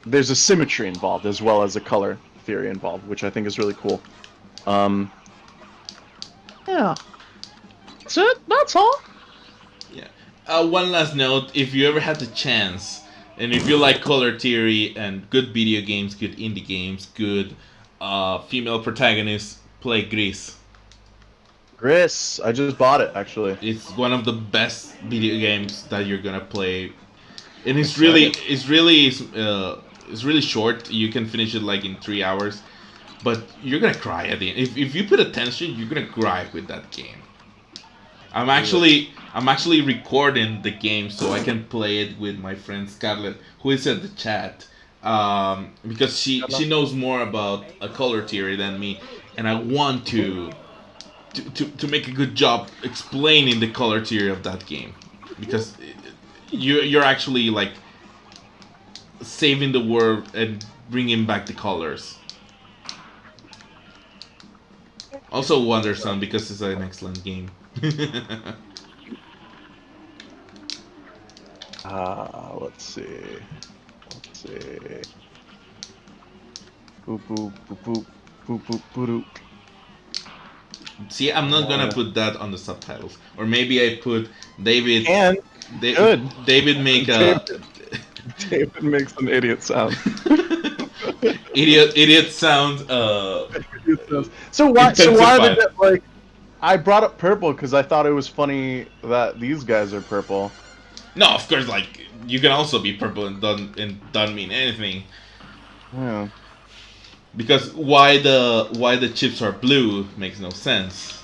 there's a symmetry involved as well as a color theory involved, which I think is really cool. Um, yeah, that's it. That's all. Yeah. One last note: if you ever had the chance, and if you like color theory and good video games, good indie games, good female protagonists, play Gris. Gris, I just bought it actually. It's one of the best video games that you're gonna play, and Excited. it's really short. You can finish it like in 3 hours, but you're gonna cry at the end. If you put attention, you're gonna cry with that game. I'm actually recording the game so I can play it with my friend Scarlett, who is at the chat, because she knows more about a color theory than me, and I want to to make a good job explaining the color theory of that game, because you're actually like saving the world and bringing back the colors. Also Wonder Sun, because it's an excellent game. Let's see. Boop boop boop boop boop boop boop. See, I'm not gonna put that on the subtitles, or maybe I put David. And good. David make a. David makes an idiot sound. idiot sound. So why did that, like? I brought up purple because I thought it was funny that these guys are purple. No, of course, like you can also be purple and don't mean anything. Yeah. Because why the chips are blue makes no sense.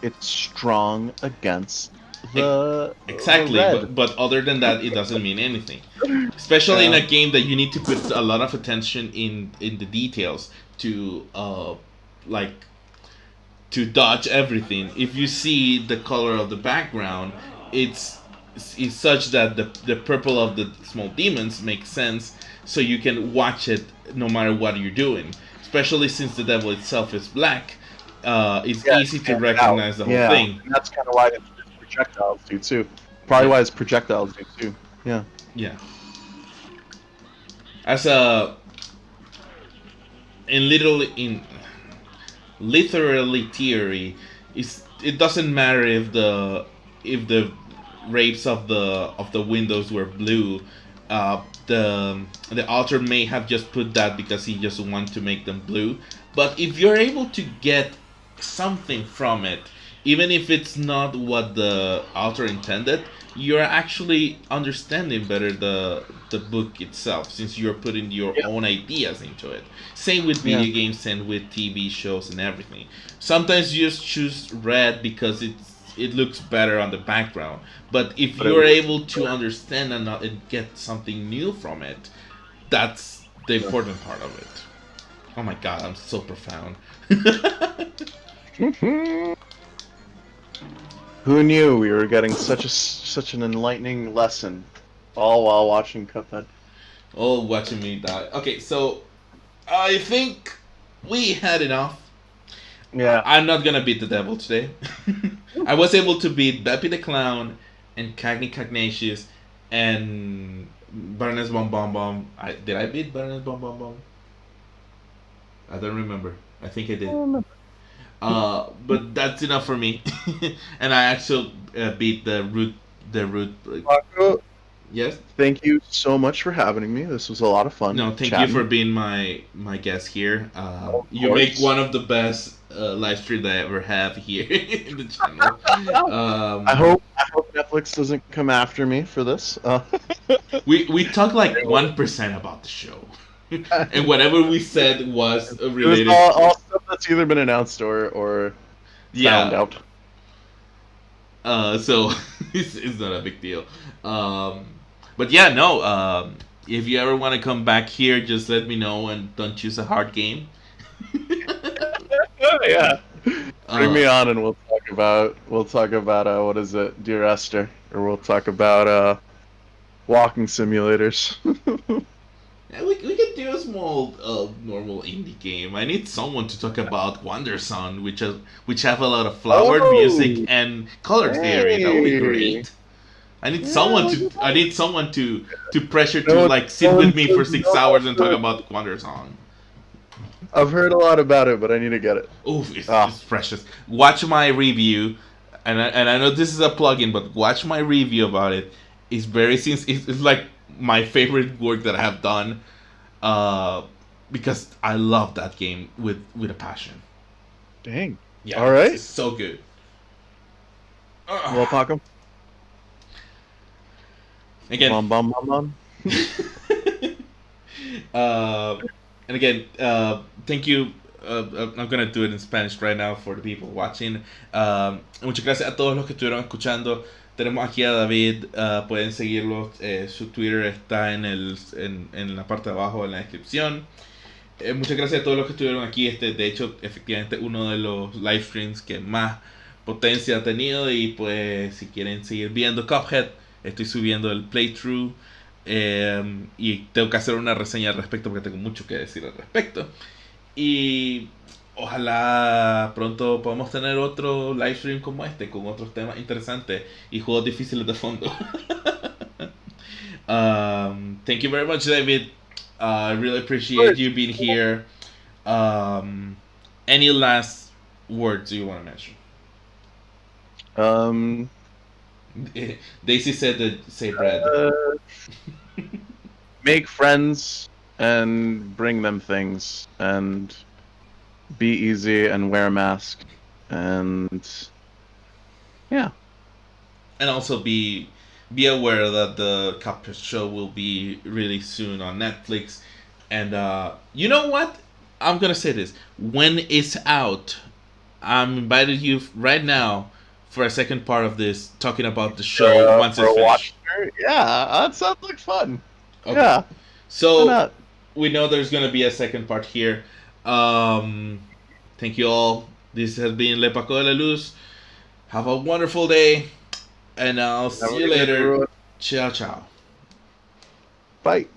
It's strong against the exactly, the but other than that, it doesn't mean anything. Especially in a game that you need to put a lot of attention in the details to to dodge everything. If you see the color of the background, it's such that the purple of the small demons makes sense, so you can watch it no matter what you're doing. Especially since the devil itself is black, it's easy to recognize the whole thing. And that's kind of why its projectiles do too. Probably why its projectiles do too. Yeah. Yeah. As a in literally theory, it doesn't matter if the rapes of the windows were blue. The author may have just put that because he just wants to make them blue. But if you're able to get something from it, even if it's not what the author intended, you're actually understanding better the book itself, since you're putting your own ideas into it. Same with video games and with TV shows and everything. Sometimes you just choose red because it looks better on the background. But if you're able to understand and get something new from it, that's the important part of it. Oh my god, I'm so profound. Who knew we were getting such an enlightening lesson, all while watching Cuphead? All watching me die. Okay, so I think we had enough. Yeah. I'm not gonna beat the devil today. I was able to beat Beppy the Clown and Cagney Cagnatius and Baroness Bomb Bomb Bomb. Did I beat Baroness Bomb Bomb Bomb? I don't remember. I think I did. But that's enough for me. And I actually beat the root. Paco, Yes. thank you so much for having me. This was a lot of fun. No, thank chatting. you for being my guest here. You course. make one of the best live streams I ever have here in the channel. I hope Netflix doesn't come after me for this. We talked like 1% about the show, and whatever we said was related. It was all stuff that's either been announced or found out. So it's not a big deal. But yeah, no. If you ever want to come back here, just let me know and don't choose a hard game. Yeah. Bring me on and we'll talk about what is it, Dear Esther, or we'll talk about walking simulators. Yeah, we could do a small normal indie game. I need someone to talk about Wonder Sun, which have a lot of flowered music and color theory. That would be great. I need someone to pressure to like sit with me for 6 hours and talk about Wonder Song. I've heard a lot about it, but I need to get it. Oof, it's precious. Watch my review, and I know this is a plugin, but watch my review about it. It's like my favorite work that I have done, because I love that game with a passion. Dang. Yeah. All right. It's so good. Well, Paco. Again. Bum. And again, thank you. I'm gonna do it in Spanish right now for the people watching. Muchas gracias a todos los que estuvieron escuchando. Tenemos aquí a David. Pueden seguirlo. Su Twitter está en la parte de abajo en la descripción. Muchas gracias a todos los que estuvieron aquí. De hecho, efectivamente, uno de los live streams que más potencia ha tenido. Y pues, si quieren seguir viendo Cuphead, estoy subiendo el playthrough. Y tengo que hacer una reseña al respecto porque tengo mucho que decir al respecto. Y ojalá pronto podamos tener otro live stream como este, con otros temas interesantes y juegos difíciles de fondo. Thank you very much, David. I really appreciate you being here. Any last words you want to mention? Daisy said that say bread. Make friends and bring them things, and be easy and wear a mask, and yeah. And also be aware that the Cuphead Show will be really soon on Netflix. And you know what? I'm gonna say this: when it's out, I'm inviting you right now for a second part of this, talking about the show once it's finished. Yeah, that sounds like fun. Okay. Yeah. So we know there's gonna be a second part here. Thank you all. This has been Le Paco de la Luz. Have a wonderful day, and I'll see you later. Ciao, ciao. Bye.